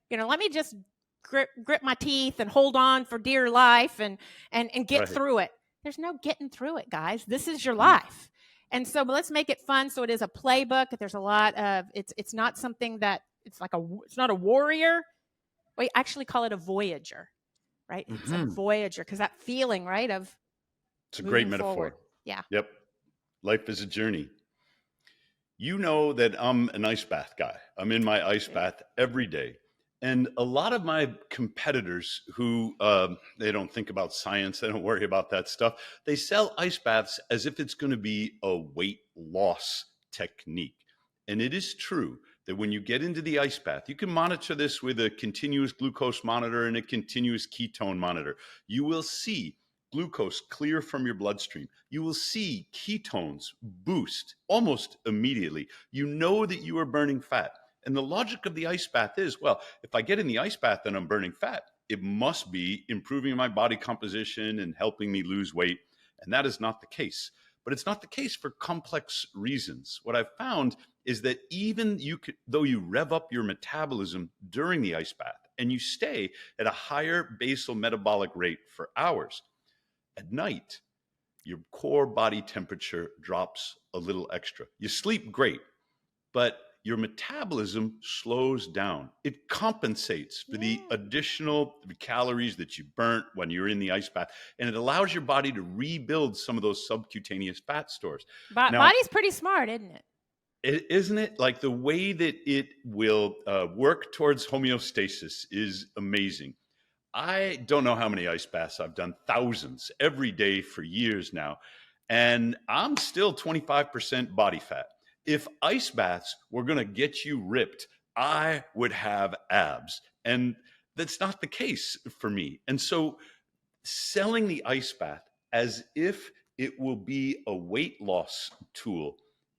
Let me just grip my teeth and hold on for dear life and get through it. There's no getting through it, guys. This is your life. And so let's make it fun. So it is a playbook. There's a lot of, it's not something that, it's not a warrior. We actually call it a voyager, right? It's a voyager, because that feeling, right, of it's a great metaphor. Forward. Yeah. Yep. Life is a journey. You know that I'm an ice bath guy. I'm in my ice bath every day. And a lot of my competitors who, they don't think about science, they don't worry about that stuff, they sell ice baths as if it's going to be a weight loss technique. And it is true that when you get into the ice bath, you can monitor this with a continuous glucose monitor and a continuous ketone monitor. You will see glucose clear from your bloodstream. You will see ketones boost almost immediately. You know that you are burning fat. And the logic of the ice bath is, well, if I get in the ice bath and I'm burning fat, it must be improving my body composition and helping me lose weight. And that is not the case. But it's not the case for complex reasons. What I've found is that even though you rev up your metabolism during the ice bath and you stay at a higher basal metabolic rate for hours, at night, your core body temperature drops a little extra. You sleep great, but your metabolism slows down. It compensates for the additional calories that you burnt when you're in the ice bath, and it allows your body to rebuild some of those subcutaneous fat stores. But body's pretty smart, isn't it? Isn't it? Like, the way that it will work towards homeostasis is amazing. I don't know how many ice baths I've done, thousands every day for years now, and I'm still 25% body fat. If ice baths were going to get you ripped, I would have abs. And that's not the case for me. And so selling the ice bath as if it will be a weight loss tool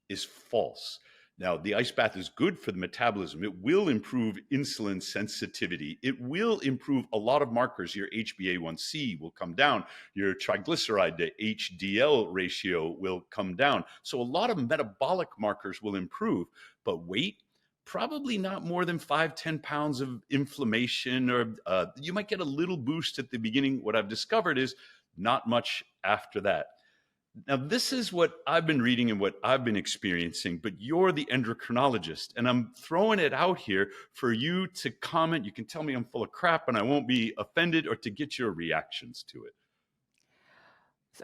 is false. Now, the ice bath is good for the metabolism. It will improve insulin sensitivity. It will improve a lot of markers. Your HbA1c will come down. Your triglyceride to HDL ratio will come down. So a lot of metabolic markers will improve, but weight, probably not more than 5-10 pounds of inflammation, or you might get a little boost at the beginning. What I've discovered is not much after that. Now, this is what I've been reading and what I've been experiencing, but you're the endocrinologist, and I'm throwing it out here for you to comment. You can tell me I'm full of crap and I won't be offended, or to get your reactions to it.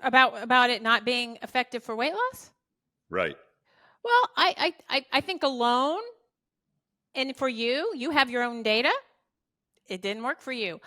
About it not being effective for weight loss? Right. Well, I think alone, and for you have your own data, it didn't work for you.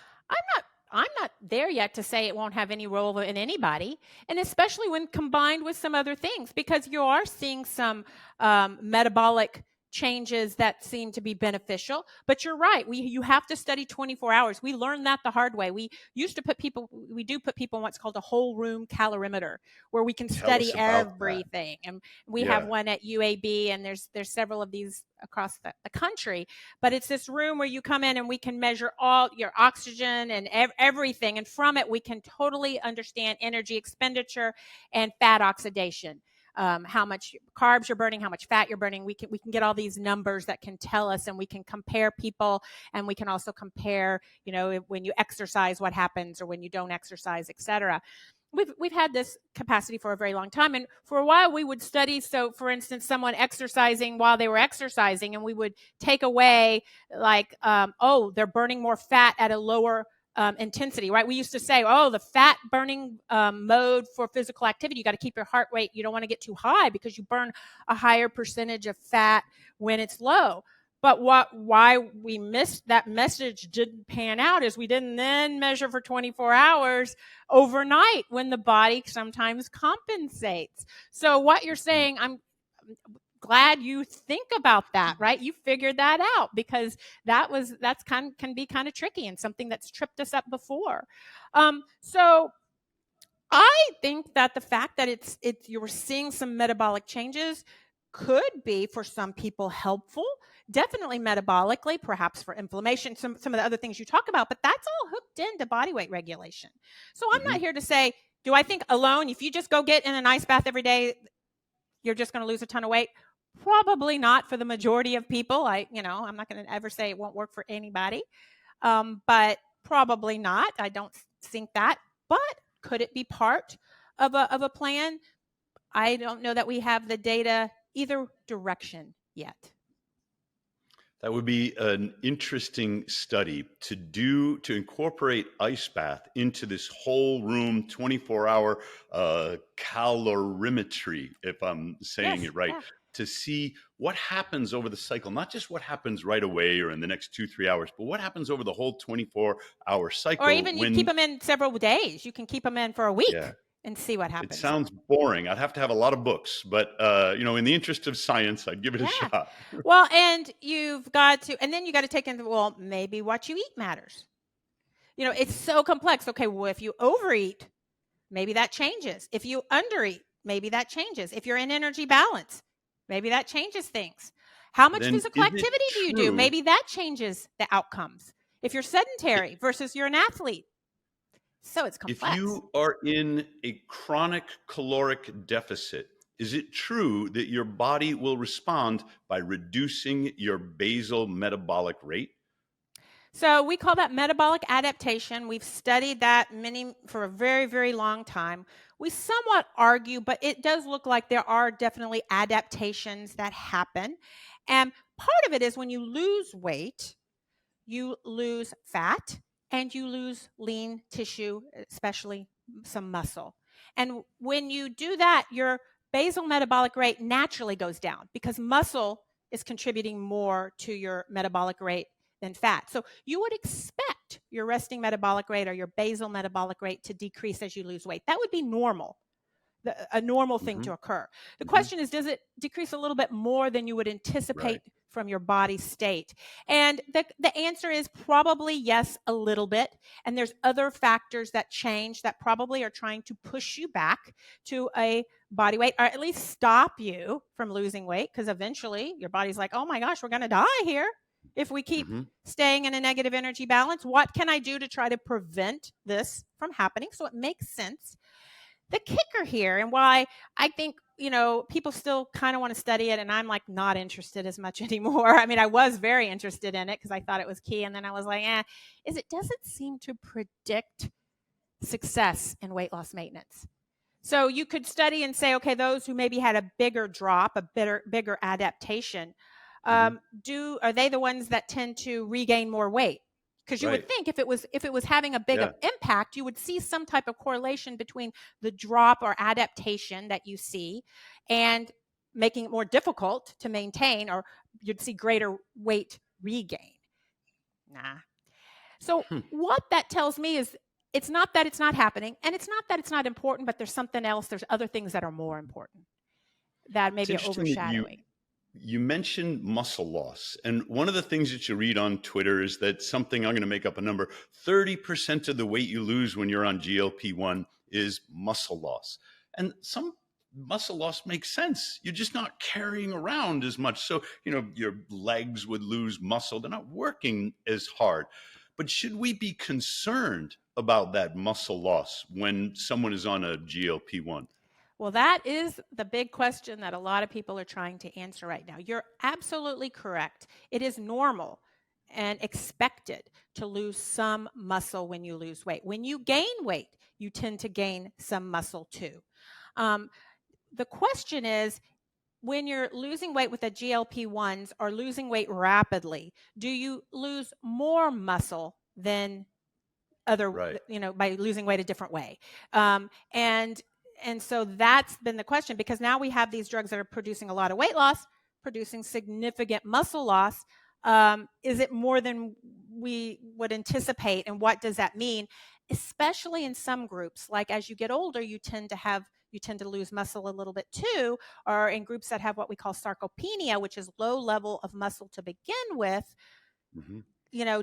I'm not there yet to say it won't have any role in anybody, and especially when combined with some other things, because you are seeing some metabolic changes that seem to be beneficial. But you're right. You have to study 24 hours. We learned that the hard way. We do put people in what's called a whole room calorimeter, where we can study everything. And we have one at UAB, and there's several of these across the country. But it's this room where you come in and we can measure all your oxygen and everything. And from it, we can totally understand energy expenditure and fat oxidation. how much carbs you're burning, how much fat you're burning. We can get all these numbers that can tell us, and we can compare people, and we can also compare, when you exercise, what happens, or when you don't exercise, etc. We've had this capacity for a very long time, and for a while we would study. So, for instance, someone exercising while they were exercising, and we would take away they're burning more fat at a lower intensity, right? We used to say, the fat burning mode for physical activity, you got to keep your heart rate. You don't want to get too high because you burn a higher percentage of fat when it's low. But why we missed that message didn't pan out is we didn't then measure for 24 hours overnight when the body sometimes compensates. So what you're saying, I'm glad you think about that, right? You figured that out, because can be kind of tricky and something that's tripped us up before. So I think that the fact that you're seeing some metabolic changes could be for some people helpful. Definitely metabolically, perhaps for inflammation, some of the other things you talk about, but that's all hooked into body weight regulation. So I'm not here to say, do I think alone, if you just go get in an ice bath every day, you're just going to lose a ton of weight? Probably not for the majority of people. I'm not going to ever say it won't work for anybody, but probably not. I don't think that. But could it be part of a plan? I don't know that we have the data either direction yet. That would be an interesting study to incorporate ice bath into this whole room 24-hour calorimetry, if I'm saying it right, yeah. to see what happens over the cycle, not just what happens right away or in the next 2-3 hours, but what happens over the whole 24-hour cycle. Or even you keep them in several days. You can keep them in for a week. Yeah. And see what happens. It sounds boring. I'd have to have a lot of books, but in the interest of science, I'd give it a shot. Well, and you got to take into, maybe what you eat matters. It's so complex. Okay, well, if you overeat, maybe that changes. If you undereat, maybe that changes. If you're in energy balance, maybe that changes things. How much physical activity do you do? Maybe that changes the outcomes. If you're sedentary versus you're an athlete. So it's complex. If you are in a chronic caloric deficit, is it true that your body will respond by reducing your basal metabolic rate? So we call that metabolic adaptation. We've studied that for a very, very long time. We somewhat argue, but it does look like there are definitely adaptations that happen. And part of it is when you lose weight, you lose fat, and you lose lean tissue, especially some muscle. And when you do that, your basal metabolic rate naturally goes down because muscle is contributing more to your metabolic rate than fat. So you would expect your resting metabolic rate or your basal metabolic rate to decrease as you lose weight. That would be normal. A normal thing to occur. The question is, does it decrease a little bit more than you would anticipate from your body state? And the answer is probably yes, a little bit. And there's other factors that change that probably are trying to push you back to a body weight, or at least stop you from losing weight, because eventually your body's like, oh my gosh, we're going to die here if we keep staying in a negative energy balance. What can I do to try to prevent this from happening? So it makes sense. The kicker here, and why I think, people still kind of want to study it, and I'm like not interested as much anymore. I mean, I was very interested in it because I thought it was key. And then I was like, is it doesn't seem to predict success in weight loss maintenance. So you could study and say, okay, those who maybe had a bigger drop, a bigger adaptation, are they the ones that tend to regain more weight? Because you would think if it was having a big impact, you would see some type of correlation between the drop or adaptation that you see and making it more difficult to maintain, or you'd see greater weight regain. Nah. So what that tells me is it's not that it's not happening, and it's not that it's not important, but there's something else. There's other things that are more important that maybe are overshadowing. You mentioned muscle loss. And one of the things that you read on Twitter is that something, I'm going to make up a number, 30% of the weight you lose when you're on GLP-1 is muscle loss. And some muscle loss makes sense. You're just not carrying around as much. So, your legs would lose muscle. They're not working as hard. But should we be concerned about that muscle loss when someone is on a GLP-1? Well, that is the big question that a lot of people are trying to answer right now. You're absolutely correct. It is normal and expected to lose some muscle when you lose weight. When you gain weight, you tend to gain some muscle too. Um, the question is, when you're losing weight with the GLP-1s or losing weight rapidly, do you lose more muscle than other, Right. by losing weight a different way? Um, and and so that's been the question, because now we have these drugs that are producing a lot of weight loss, producing significant muscle loss. Is it more than we would anticipate, and what does that mean? Especially in some groups, like as you get older, you tend to lose muscle a little bit too, or in groups that have what we call sarcopenia, which is low level of muscle to begin with. Hmm.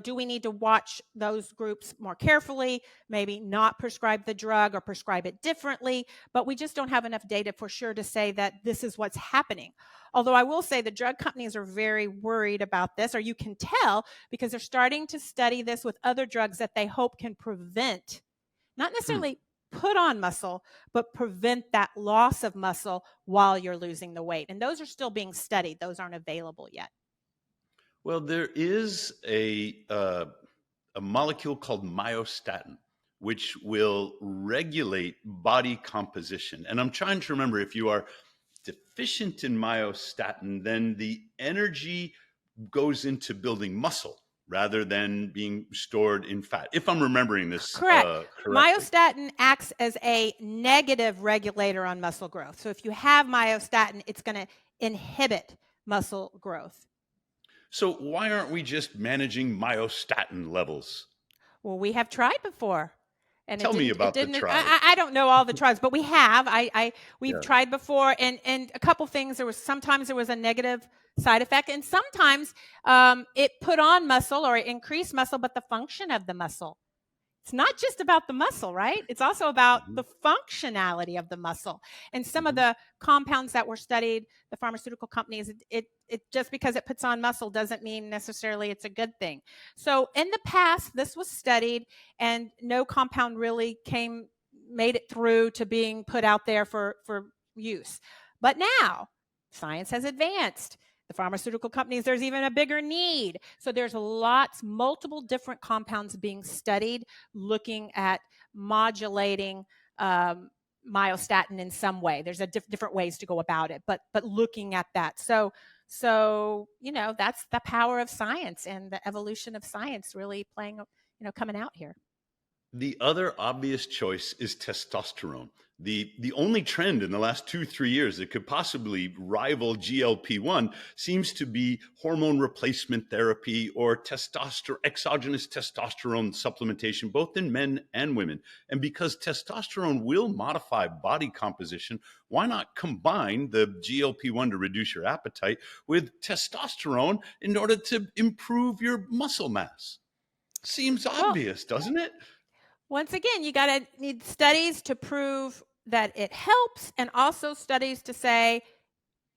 Do we need to watch those groups more carefully, maybe not prescribe the drug or prescribe it differently? But we just don't have enough data for sure to say that this is what's happening. Although I will say the drug companies are very worried about this, or you can tell because they're starting to study this with other drugs that they hope can prevent, not Hmm. necessarily put on muscle, but prevent that loss of muscle while you're losing the weight. And those are still being studied. Those aren't available yet. Well, there is a molecule called myostatin, which will regulate body composition. And I'm trying to remember, if you are deficient in myostatin, then the energy goes into building muscle rather than being stored in fat, if I'm remembering this Correct. correctly. Myostatin acts as a negative regulator on muscle growth. So if you have myostatin, it's going to inhibit muscle growth. So why aren't we just managing myostatin levels? Well, we have tried before, and Tell me it about the didn't. try. I don't know all the tries, but we have. We've Yeah. tried before, and a couple things. Sometimes there was a negative side effect, and sometimes it put on muscle or it increased muscle, but the function of the muscle. It's not just about the muscle, right? It's also about Hmm. the functionality of the muscle. And some of Hmm. the compounds that were studied, the pharmaceutical companies, it just because it puts on muscle doesn't mean necessarily it's a good thing. So in the past, this was studied, and no compound really made it through to being put out there for use. But now science has advanced. The pharmaceutical companies, there's even a bigger need. So there's multiple different compounds being studied, looking at modulating myostatin in some way. There's different ways to go about it, but looking at that. So that's the power of science and the evolution of science really coming out here. The other obvious choice is testosterone. The only trend in the last 2-3 years that could possibly rival GLP-1 seems to be hormone replacement therapy or exogenous testosterone supplementation, both in men and women. And because testosterone will modify body composition, why not combine the GLP-1 to reduce your appetite with testosterone in order to improve your muscle mass? Seems Well, obvious, doesn't it? once again, you got to need studies to prove that it helps, and also studies to say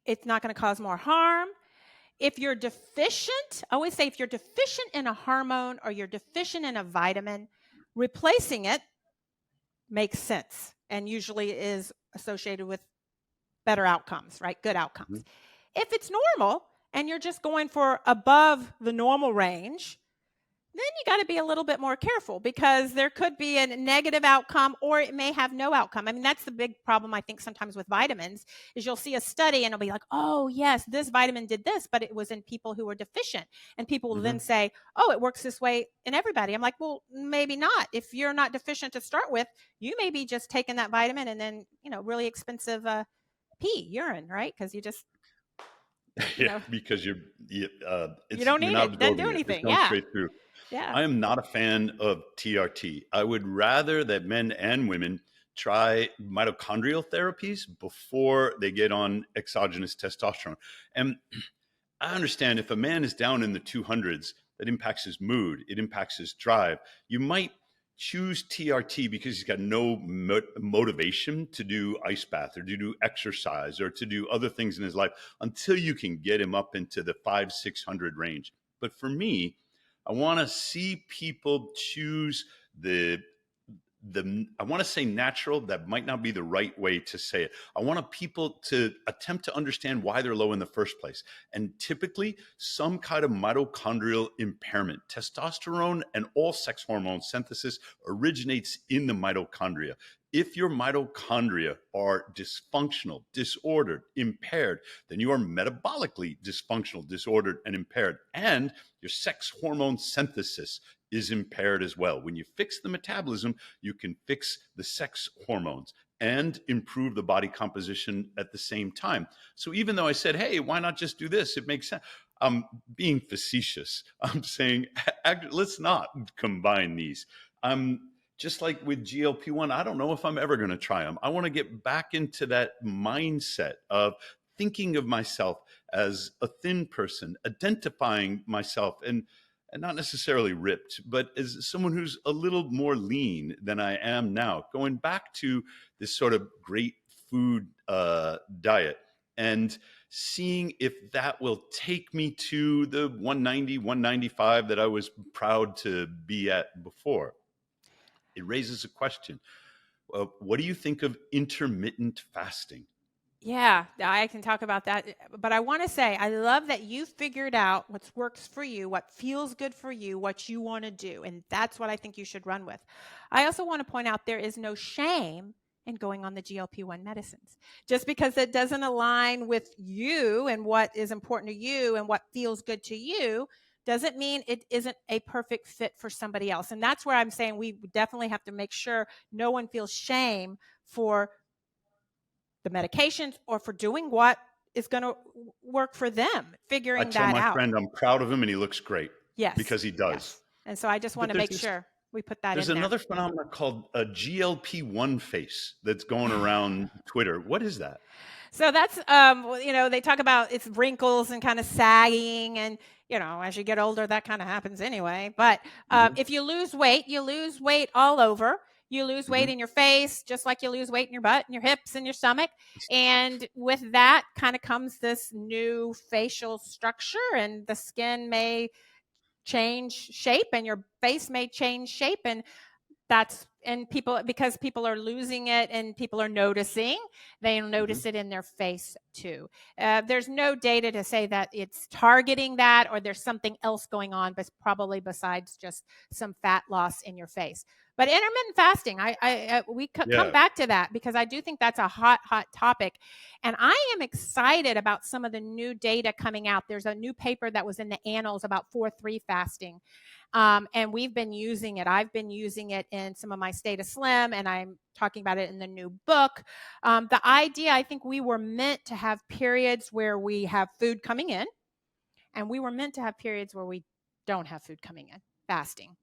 it's not going to cause more harm. If you're deficient, I always say if you're deficient in a hormone or you're deficient in a vitamin, replacing it makes sense and usually is associated with better outcomes, right? Good outcomes. Mhm. If it's normal and you're just going for above the normal range, then you got to be a little bit more careful, because there could be a negative outcome or it may have no outcome. I mean, that's the big problem I think sometimes with vitamins is you'll see a study and it'll be like, oh yes, this vitamin did this, but it was in people who were deficient. And people will then Mhm. say, oh, it works this way in everybody. I'm like, well, maybe not. If you're not deficient to start with, you may be just taking that vitamin and then, really expensive urine, right? Because you just, you Yeah, know, because you don't you're need not it. Doesn't do absorbing it. It's anything. going Yeah. straight through. Yeah. I am not a fan of TRT. I would rather that men and women try mitochondrial therapies before they get on exogenous testosterone. And I understand if a man is down in the 200s, that impacts his mood, it impacts his drive. You might choose TRT because he's got no motivation to do ice bath or to do exercise or to do other things in his life until you can get him up into the 500-600 range. But for me, I want to see people choose the I want to say natural, that might not be the right way to say it. I want people to attempt to understand why they're low in the first place. And typically some kind of mitochondrial impairment. Testosterone and all sex hormone synthesis originates in the mitochondria. If your mitochondria are dysfunctional, disordered, impaired, then you are metabolically dysfunctional, disordered, and impaired. And your sex hormone synthesis is impaired as well. When you fix the metabolism, you can fix the sex hormones and improve the body composition at the same time. So even though I said, hey, why not just do this? It makes sense. I'm being facetious. I'm saying, let's not combine these. Just like with GLP-1, I don't know if I'm ever going to try them. I want to get back into that mindset of thinking of myself as a thin person, identifying myself and not necessarily ripped, but as someone who's a little more lean than I am now, going back to this sort of great food diet and seeing if that will take me to the 190, 195 that I was proud to be at before. It raises a question. What do you think of intermittent fasting? Yeah, I can talk about that. But I want to say, I love that you figured out what works for you, what feels good for you, what you want to do. And that's what I think you should run with. I also want to point out there is no shame in going on the GLP-1 medicines. Just because it doesn't align with you and what is important to you and what feels good to you doesn't mean it isn't a perfect fit for somebody else. And that's where I'm saying we definitely have to make sure no one feels shame for the medications or for doing what is going to work for them, figuring that out. I tell my friend I'm proud of him and he looks great. Yes. Because he does. Yes. And so I just want to make sure we put that in there. There's another phenomenon called a GLP-1 face that's going around Twitter. What is that? So that's, they talk about it's wrinkles and kind of sagging. And, as you get older, that kind of happens anyway. But if you lose weight all over. You lose weight in your face, just like you lose weight in your butt and your hips and your stomach. And with that kind of comes this new facial structure, and the skin may change shape and your face may change shape. And because people are losing it and people are noticing, they'll notice it in their face too. There's no data to say that it's targeting that or there's something else going on, but probably besides just some fat loss in your face. But intermittent fasting, we come back to that because I do think that's a hot topic. And I am excited about some of the new data coming out. There's a new paper that was in the Annals about 4-3 fasting. And we've been using it. I've been using it in some of my State of Slim, and I'm talking about it in the new book. The idea, I think we were meant to have periods where we have food coming in, and we were meant to have periods where we don't have food coming in, fasting.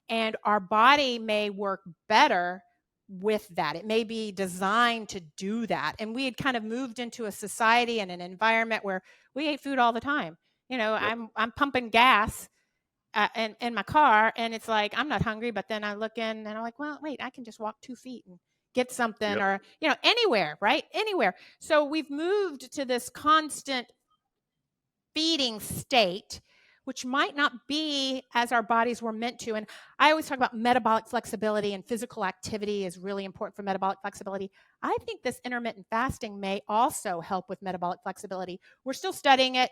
And our body may work better with that. It may be designed to do that. And we had kind of moved into a society and an environment where we ate food all the time. I'm pumping gas in my car, and it's like, I'm not hungry, but then I look in and I'm like, well, wait, I can just walk 2 feet and get something or, anywhere, right? Anywhere. So we've moved to this constant feeding state, which might not be as our bodies were meant to. And I always talk about metabolic flexibility, and physical activity is really important for metabolic flexibility. I think this intermittent fasting may also help with metabolic flexibility. We're still studying it,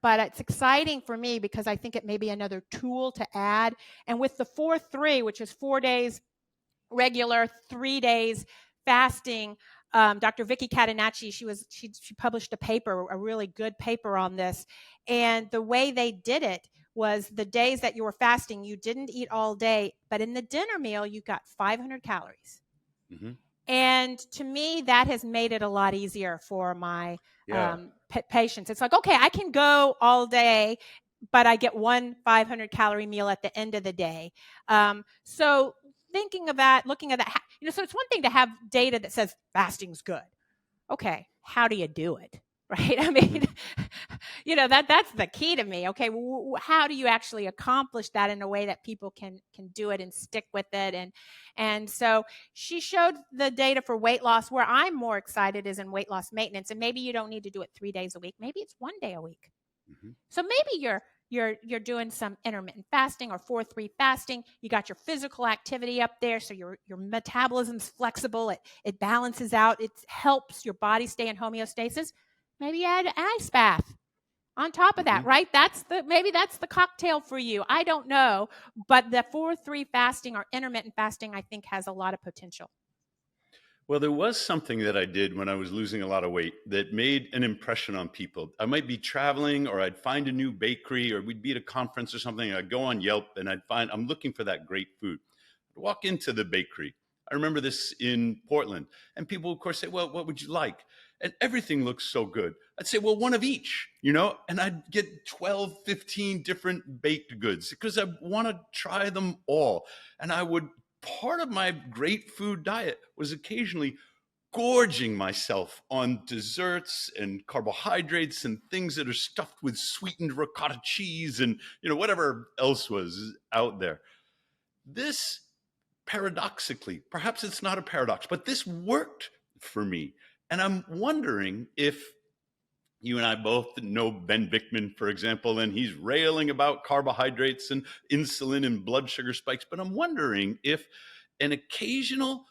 but it's exciting for me because I think it may be another tool to add. And with the 4-3, which is 4 days regular, 3 days fasting, Dr. Vicky Catenacci, she published a paper, a really good paper on this. And the way they did it was the days that you were fasting, you didn't eat all day, but in the dinner meal, you got 500 calories. And to me, that has made it a lot easier for my patients. It's like, okay, I can go all day, but I get one 500-calorie meal at the end of the day. So thinking of that, looking at that, so it's one thing to have data that says fasting's good. Okay, how do you do it? Right? I mean, that's the key to me. Okay, how do you actually accomplish that in a way that people can do it and stick with it? And so she showed the data for weight loss. Where I'm more excited is in weight loss maintenance. And maybe you don't need to do it 3 days a week. Maybe it's 1 day a week. So maybe you're you're doing some intermittent fasting or 4-3 fasting. You got your physical activity up there, so your metabolism's flexible. It balances out. It helps your body stay in homeostasis. Maybe add an ice bath on top of that, Mhm. right? Maybe that's the cocktail for you. I don't know, but the 4-3 fasting or intermittent fasting, I think, has a lot of potential. Well, there was something that I did when I was losing a lot of weight that made an impression on people. I might be traveling, or I'd find a new bakery, or we'd be at a conference or something. I'd go on Yelp and I'd find I'm looking for that great food. I'd walk into the bakery. I remember this in Portland, and people, of course, say, "Well, what would you like?" And everything looks so good. I'd say, "Well, one of each," and I'd get 12, 15 different baked goods because I want to try them all. And I would part of my great food diet was occasionally gorging myself on desserts and carbohydrates and things that are stuffed with sweetened ricotta cheese and whatever else was out there. This, paradoxically, perhaps it's not a paradox, but this worked for me. And I'm wondering if you and I both know Ben Bickman, for example, and he's railing about carbohydrates and insulin and blood sugar spikes. But I'm wondering if an occasional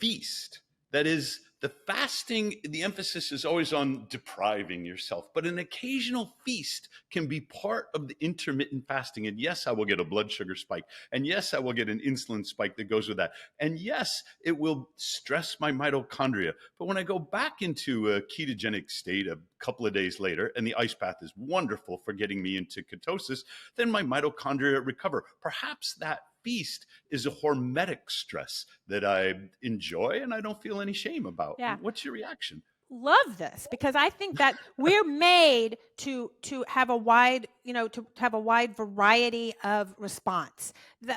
feast, that is, the fasting, the emphasis is always on depriving yourself, but an occasional feast can be part of the intermittent fasting. And yes, I will get a blood sugar spike. And yes, I will get an insulin spike that goes with that. And yes, it will stress my mitochondria. But when I go back into a ketogenic state a couple of days later, and the ice bath is wonderful for getting me into ketosis, then my mitochondria recover. Perhaps that feast is a hormetic stress that I enjoy and I don't feel any shame about. Yeah. What's your reaction? Love this, because I think that we're made to have a wide, to have a wide variety of response.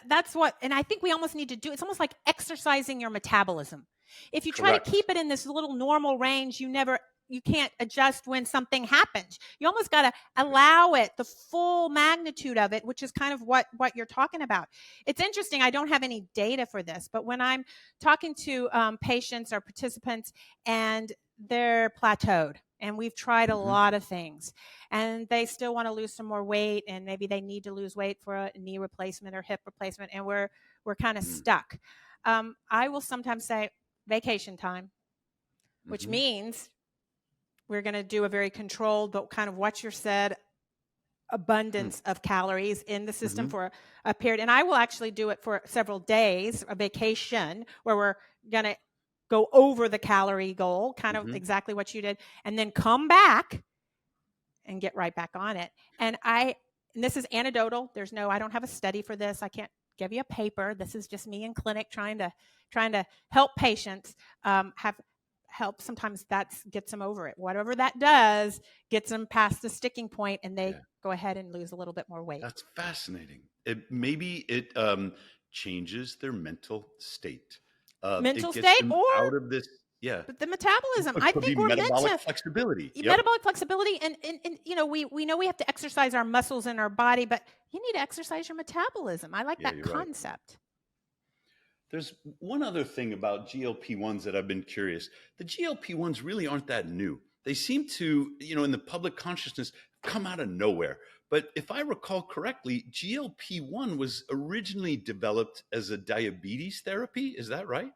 That's what, and I think we almost need to do. It's almost like exercising your metabolism. If you try to Correct. keep it in this little normal range, you can't adjust when something happens. You almost got to allow it, the full magnitude of it, which is kind of what you're talking about. It's interesting. I don't have any data for this, but when I'm talking to patients or participants and they're plateaued and we've tried a Mm-hmm. lot of things and they still want to lose some more weight, and maybe they need to lose weight for a knee replacement or hip replacement, and we're kind of stuck. I will sometimes say vacation time, which Mm-hmm. means we're going to do a very controlled, but kind of what you said, abundance of calories in the system Mm-hmm. for a period. And I will actually do it for several days, a vacation where we're going to go over the calorie goal, kind of Mm-hmm. exactly what you did, and then come back and get right back on it. And this is anecdotal. I don't have a study for this. I can't give you a paper. This is just me in clinic trying to help patients have help. Sometimes that gets them over it. Whatever that does gets them past the sticking point, and they Yeah, go ahead and lose a little bit more weight. that's fascinating. Maybe it changes their mental state. It Mental gets state them or out of this. Yeah, the metabolism. it I could be think we're meant metabolic to flexibility. Yep. metabolic flexibility, and we know we have to exercise our muscles in our body, but you need to exercise your metabolism. I like Yeah, that you're right. concept. There's one other thing about GLP-1s that I've been curious. The GLP-1s really aren't that new. They seem to, in the public consciousness, come out of nowhere. But if I recall correctly, GLP-1 was originally developed as a diabetes therapy. Is that right?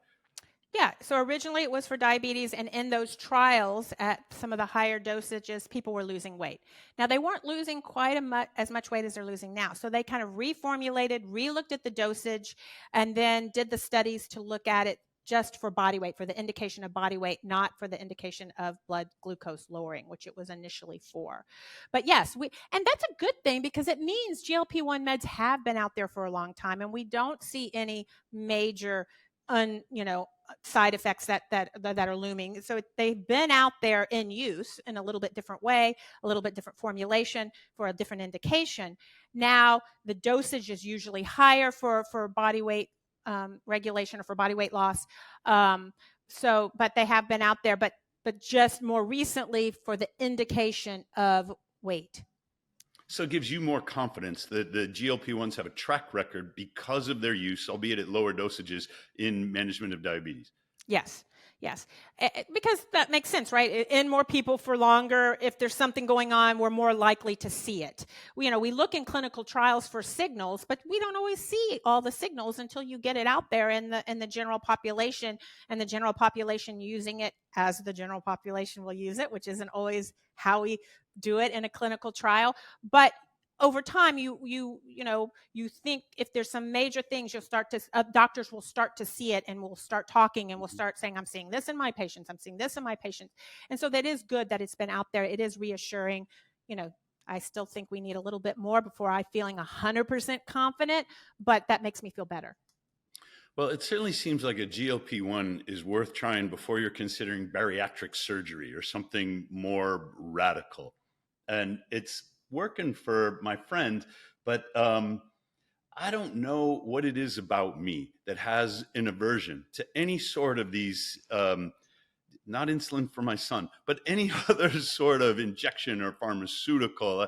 Yeah, so originally it was for diabetes, and in those trials at some of the higher dosages, people were losing weight. Now, they weren't losing quite as much weight as they're losing now. So they kind of reformulated, re-looked at the dosage, and then did the studies to look at it just for body weight, for the indication of body weight, not for the indication of blood glucose lowering, which it was initially for. But yes, and that's a good thing, because it means GLP-1 meds have been out there for a long time, and we don't see any major side effects that are looming. So they've been out there in use in a little bit different way, a little bit different formulation for a different indication. Now the dosage is usually higher for body weight regulation or for body weight loss. But they have been out there, but just more recently for the indication of weight. So it gives you more confidence that the GLP-1s have a track record because of their use, albeit at lower dosages, in management of diabetes. Yes. Yes, because that makes sense, right? In more people for longer, if there's something going on, we're more likely to see it. We look in clinical trials for signals, but we don't always see all the signals until you get it out there in the general population, and the general population using it as the general population will use it, which isn't always how we do it in a clinical trial. But over time, you think if there's some major things, doctors will start to see it, and will start talking, and will start saying, I'm seeing this in my patients, I'm seeing this in my patients. And so that is good that it's been out there. It is reassuring. I still think we need a little bit more before I'm feeling 100% confident, but that makes me feel better. Well, it certainly seems like a GLP-1 is worth trying before you're considering bariatric surgery or something more radical. And it's working for my friend, but I don't know what it is about me that has an aversion to any sort of these, not insulin for my son, but any other sort of injection or pharmaceutical.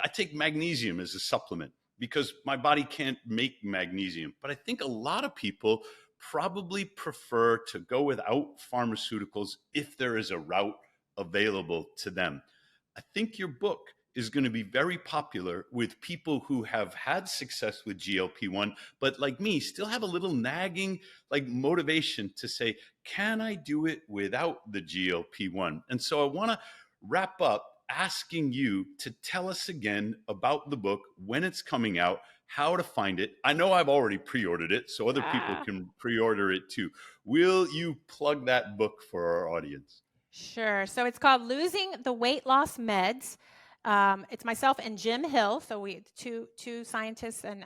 I take magnesium as a supplement because my body can't make magnesium. But I think a lot of people probably prefer to go without pharmaceuticals if there is a route available to them. I think your book is going to be very popular with people who have had success with GLP-1, but like me, still have a little nagging like motivation to say, can I do it without the GLP-1? And so I want to wrap up asking you to tell us again about the book, when it's coming out, how to find it. I know I've already pre-ordered it, so other people can pre-order it too. Will you plug that book for our audience? Sure. So it's called Losing the Weight Loss Meds. It's myself and Jim Hill. So we two scientists, and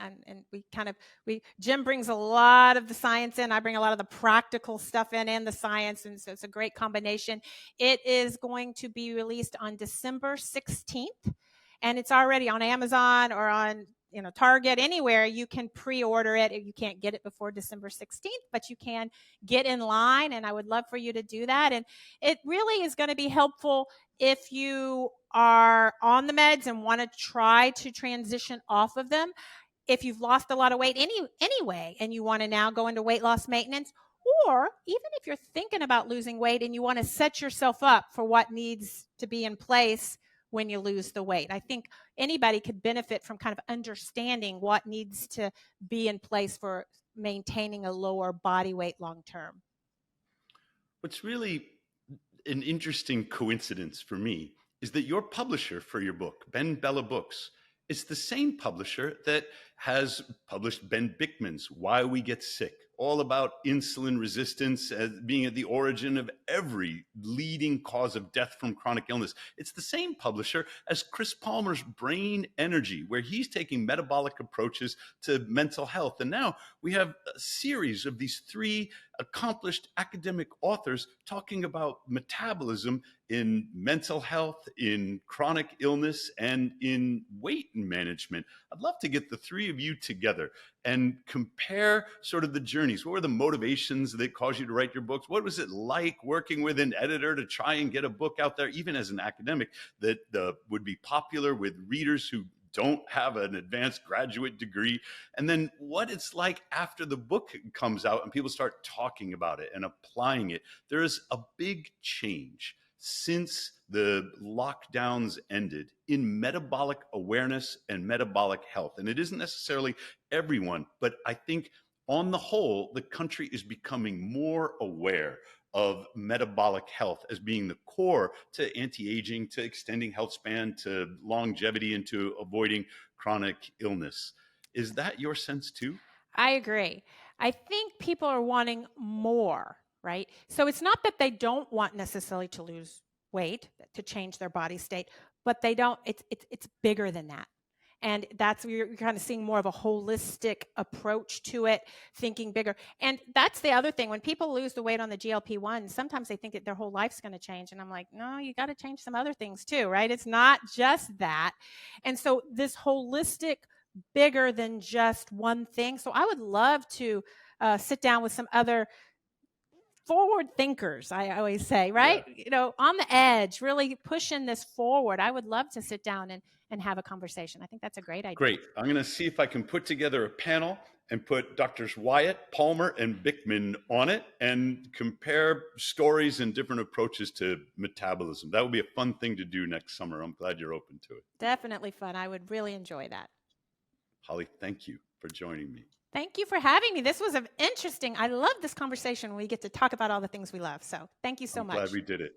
Jim brings a lot of the science in. I bring a lot of the practical stuff in and the science, and so it's a great combination. It is going to be released on December 16th, and it's already on Amazon or on Target, anywhere you can pre-order it. You can't get it before December 16th, but you can get in line, and I would love for you to do that. And it really is going to be helpful if you are on the meds and want to try to transition off of them. If you've lost a lot of weight anyway, and you want to now go into weight loss maintenance, or even if you're thinking about losing weight and you want to set yourself up for what needs to be in place when you lose the weight. I think anybody could benefit from kind of understanding what needs to be in place for maintaining a lower body weight long term. What's really an interesting coincidence for me is that your publisher for your book, Ben Bella Books, is the same publisher that has published Ben Bickman's Why We Get Sick, all about insulin resistance as being at the origin of every leading cause of death from chronic illness. It's the same publisher as Chris Palmer's Brain Energy, where he's taking metabolic approaches to mental health. And now we have a series of these three accomplished academic authors talking about metabolism in mental health, in chronic illness, and in weight management. I'd love to get the three of you together and compare sort of the journeys. What were the motivations that caused you to write your books? What was it like working with an editor to try and get a book out there, even as an academic, that would be popular with readers who don't have an advanced graduate degree? And then what it's like after the book comes out and people start talking about it and applying it. There is a big change since the lockdowns ended in metabolic awareness and metabolic health. And it isn't necessarily everyone, but I think on the whole, the country is becoming more aware of metabolic health as being the core to anti-aging, to extending health span, to longevity, and to avoiding chronic illness. Is that your sense too? I agree. I think people are wanting more, right? So it's not that they don't want necessarily to lose weight, to change their body state, but they don't, it's bigger than that. And that's where you're kind of seeing more of a holistic approach to it, thinking bigger. And that's the other thing. When people lose the weight on the GLP-1, sometimes they think that their whole life's going to change. And I'm like, no, you got to change some other things too, right? It's not just that. And so this holistic, bigger than just one thing. So I would love to sit down with some other forward thinkers, I always say, right? Yeah. On the edge, really pushing this forward. I would love to sit down and have a conversation. I think that's a great idea. Great. I'm going to see if I can put together a panel and put Doctors Wyatt, Palmer, and Bickman on it and compare stories and different approaches to metabolism. That would be a fun thing to do next summer. I'm glad you're open to it. Definitely fun. I would really enjoy that. Holly, thank you for joining me. Thank you for having me. This was interesting. I love this conversation when we get to talk about all the things we love. So thank you so I'm much. glad we did it.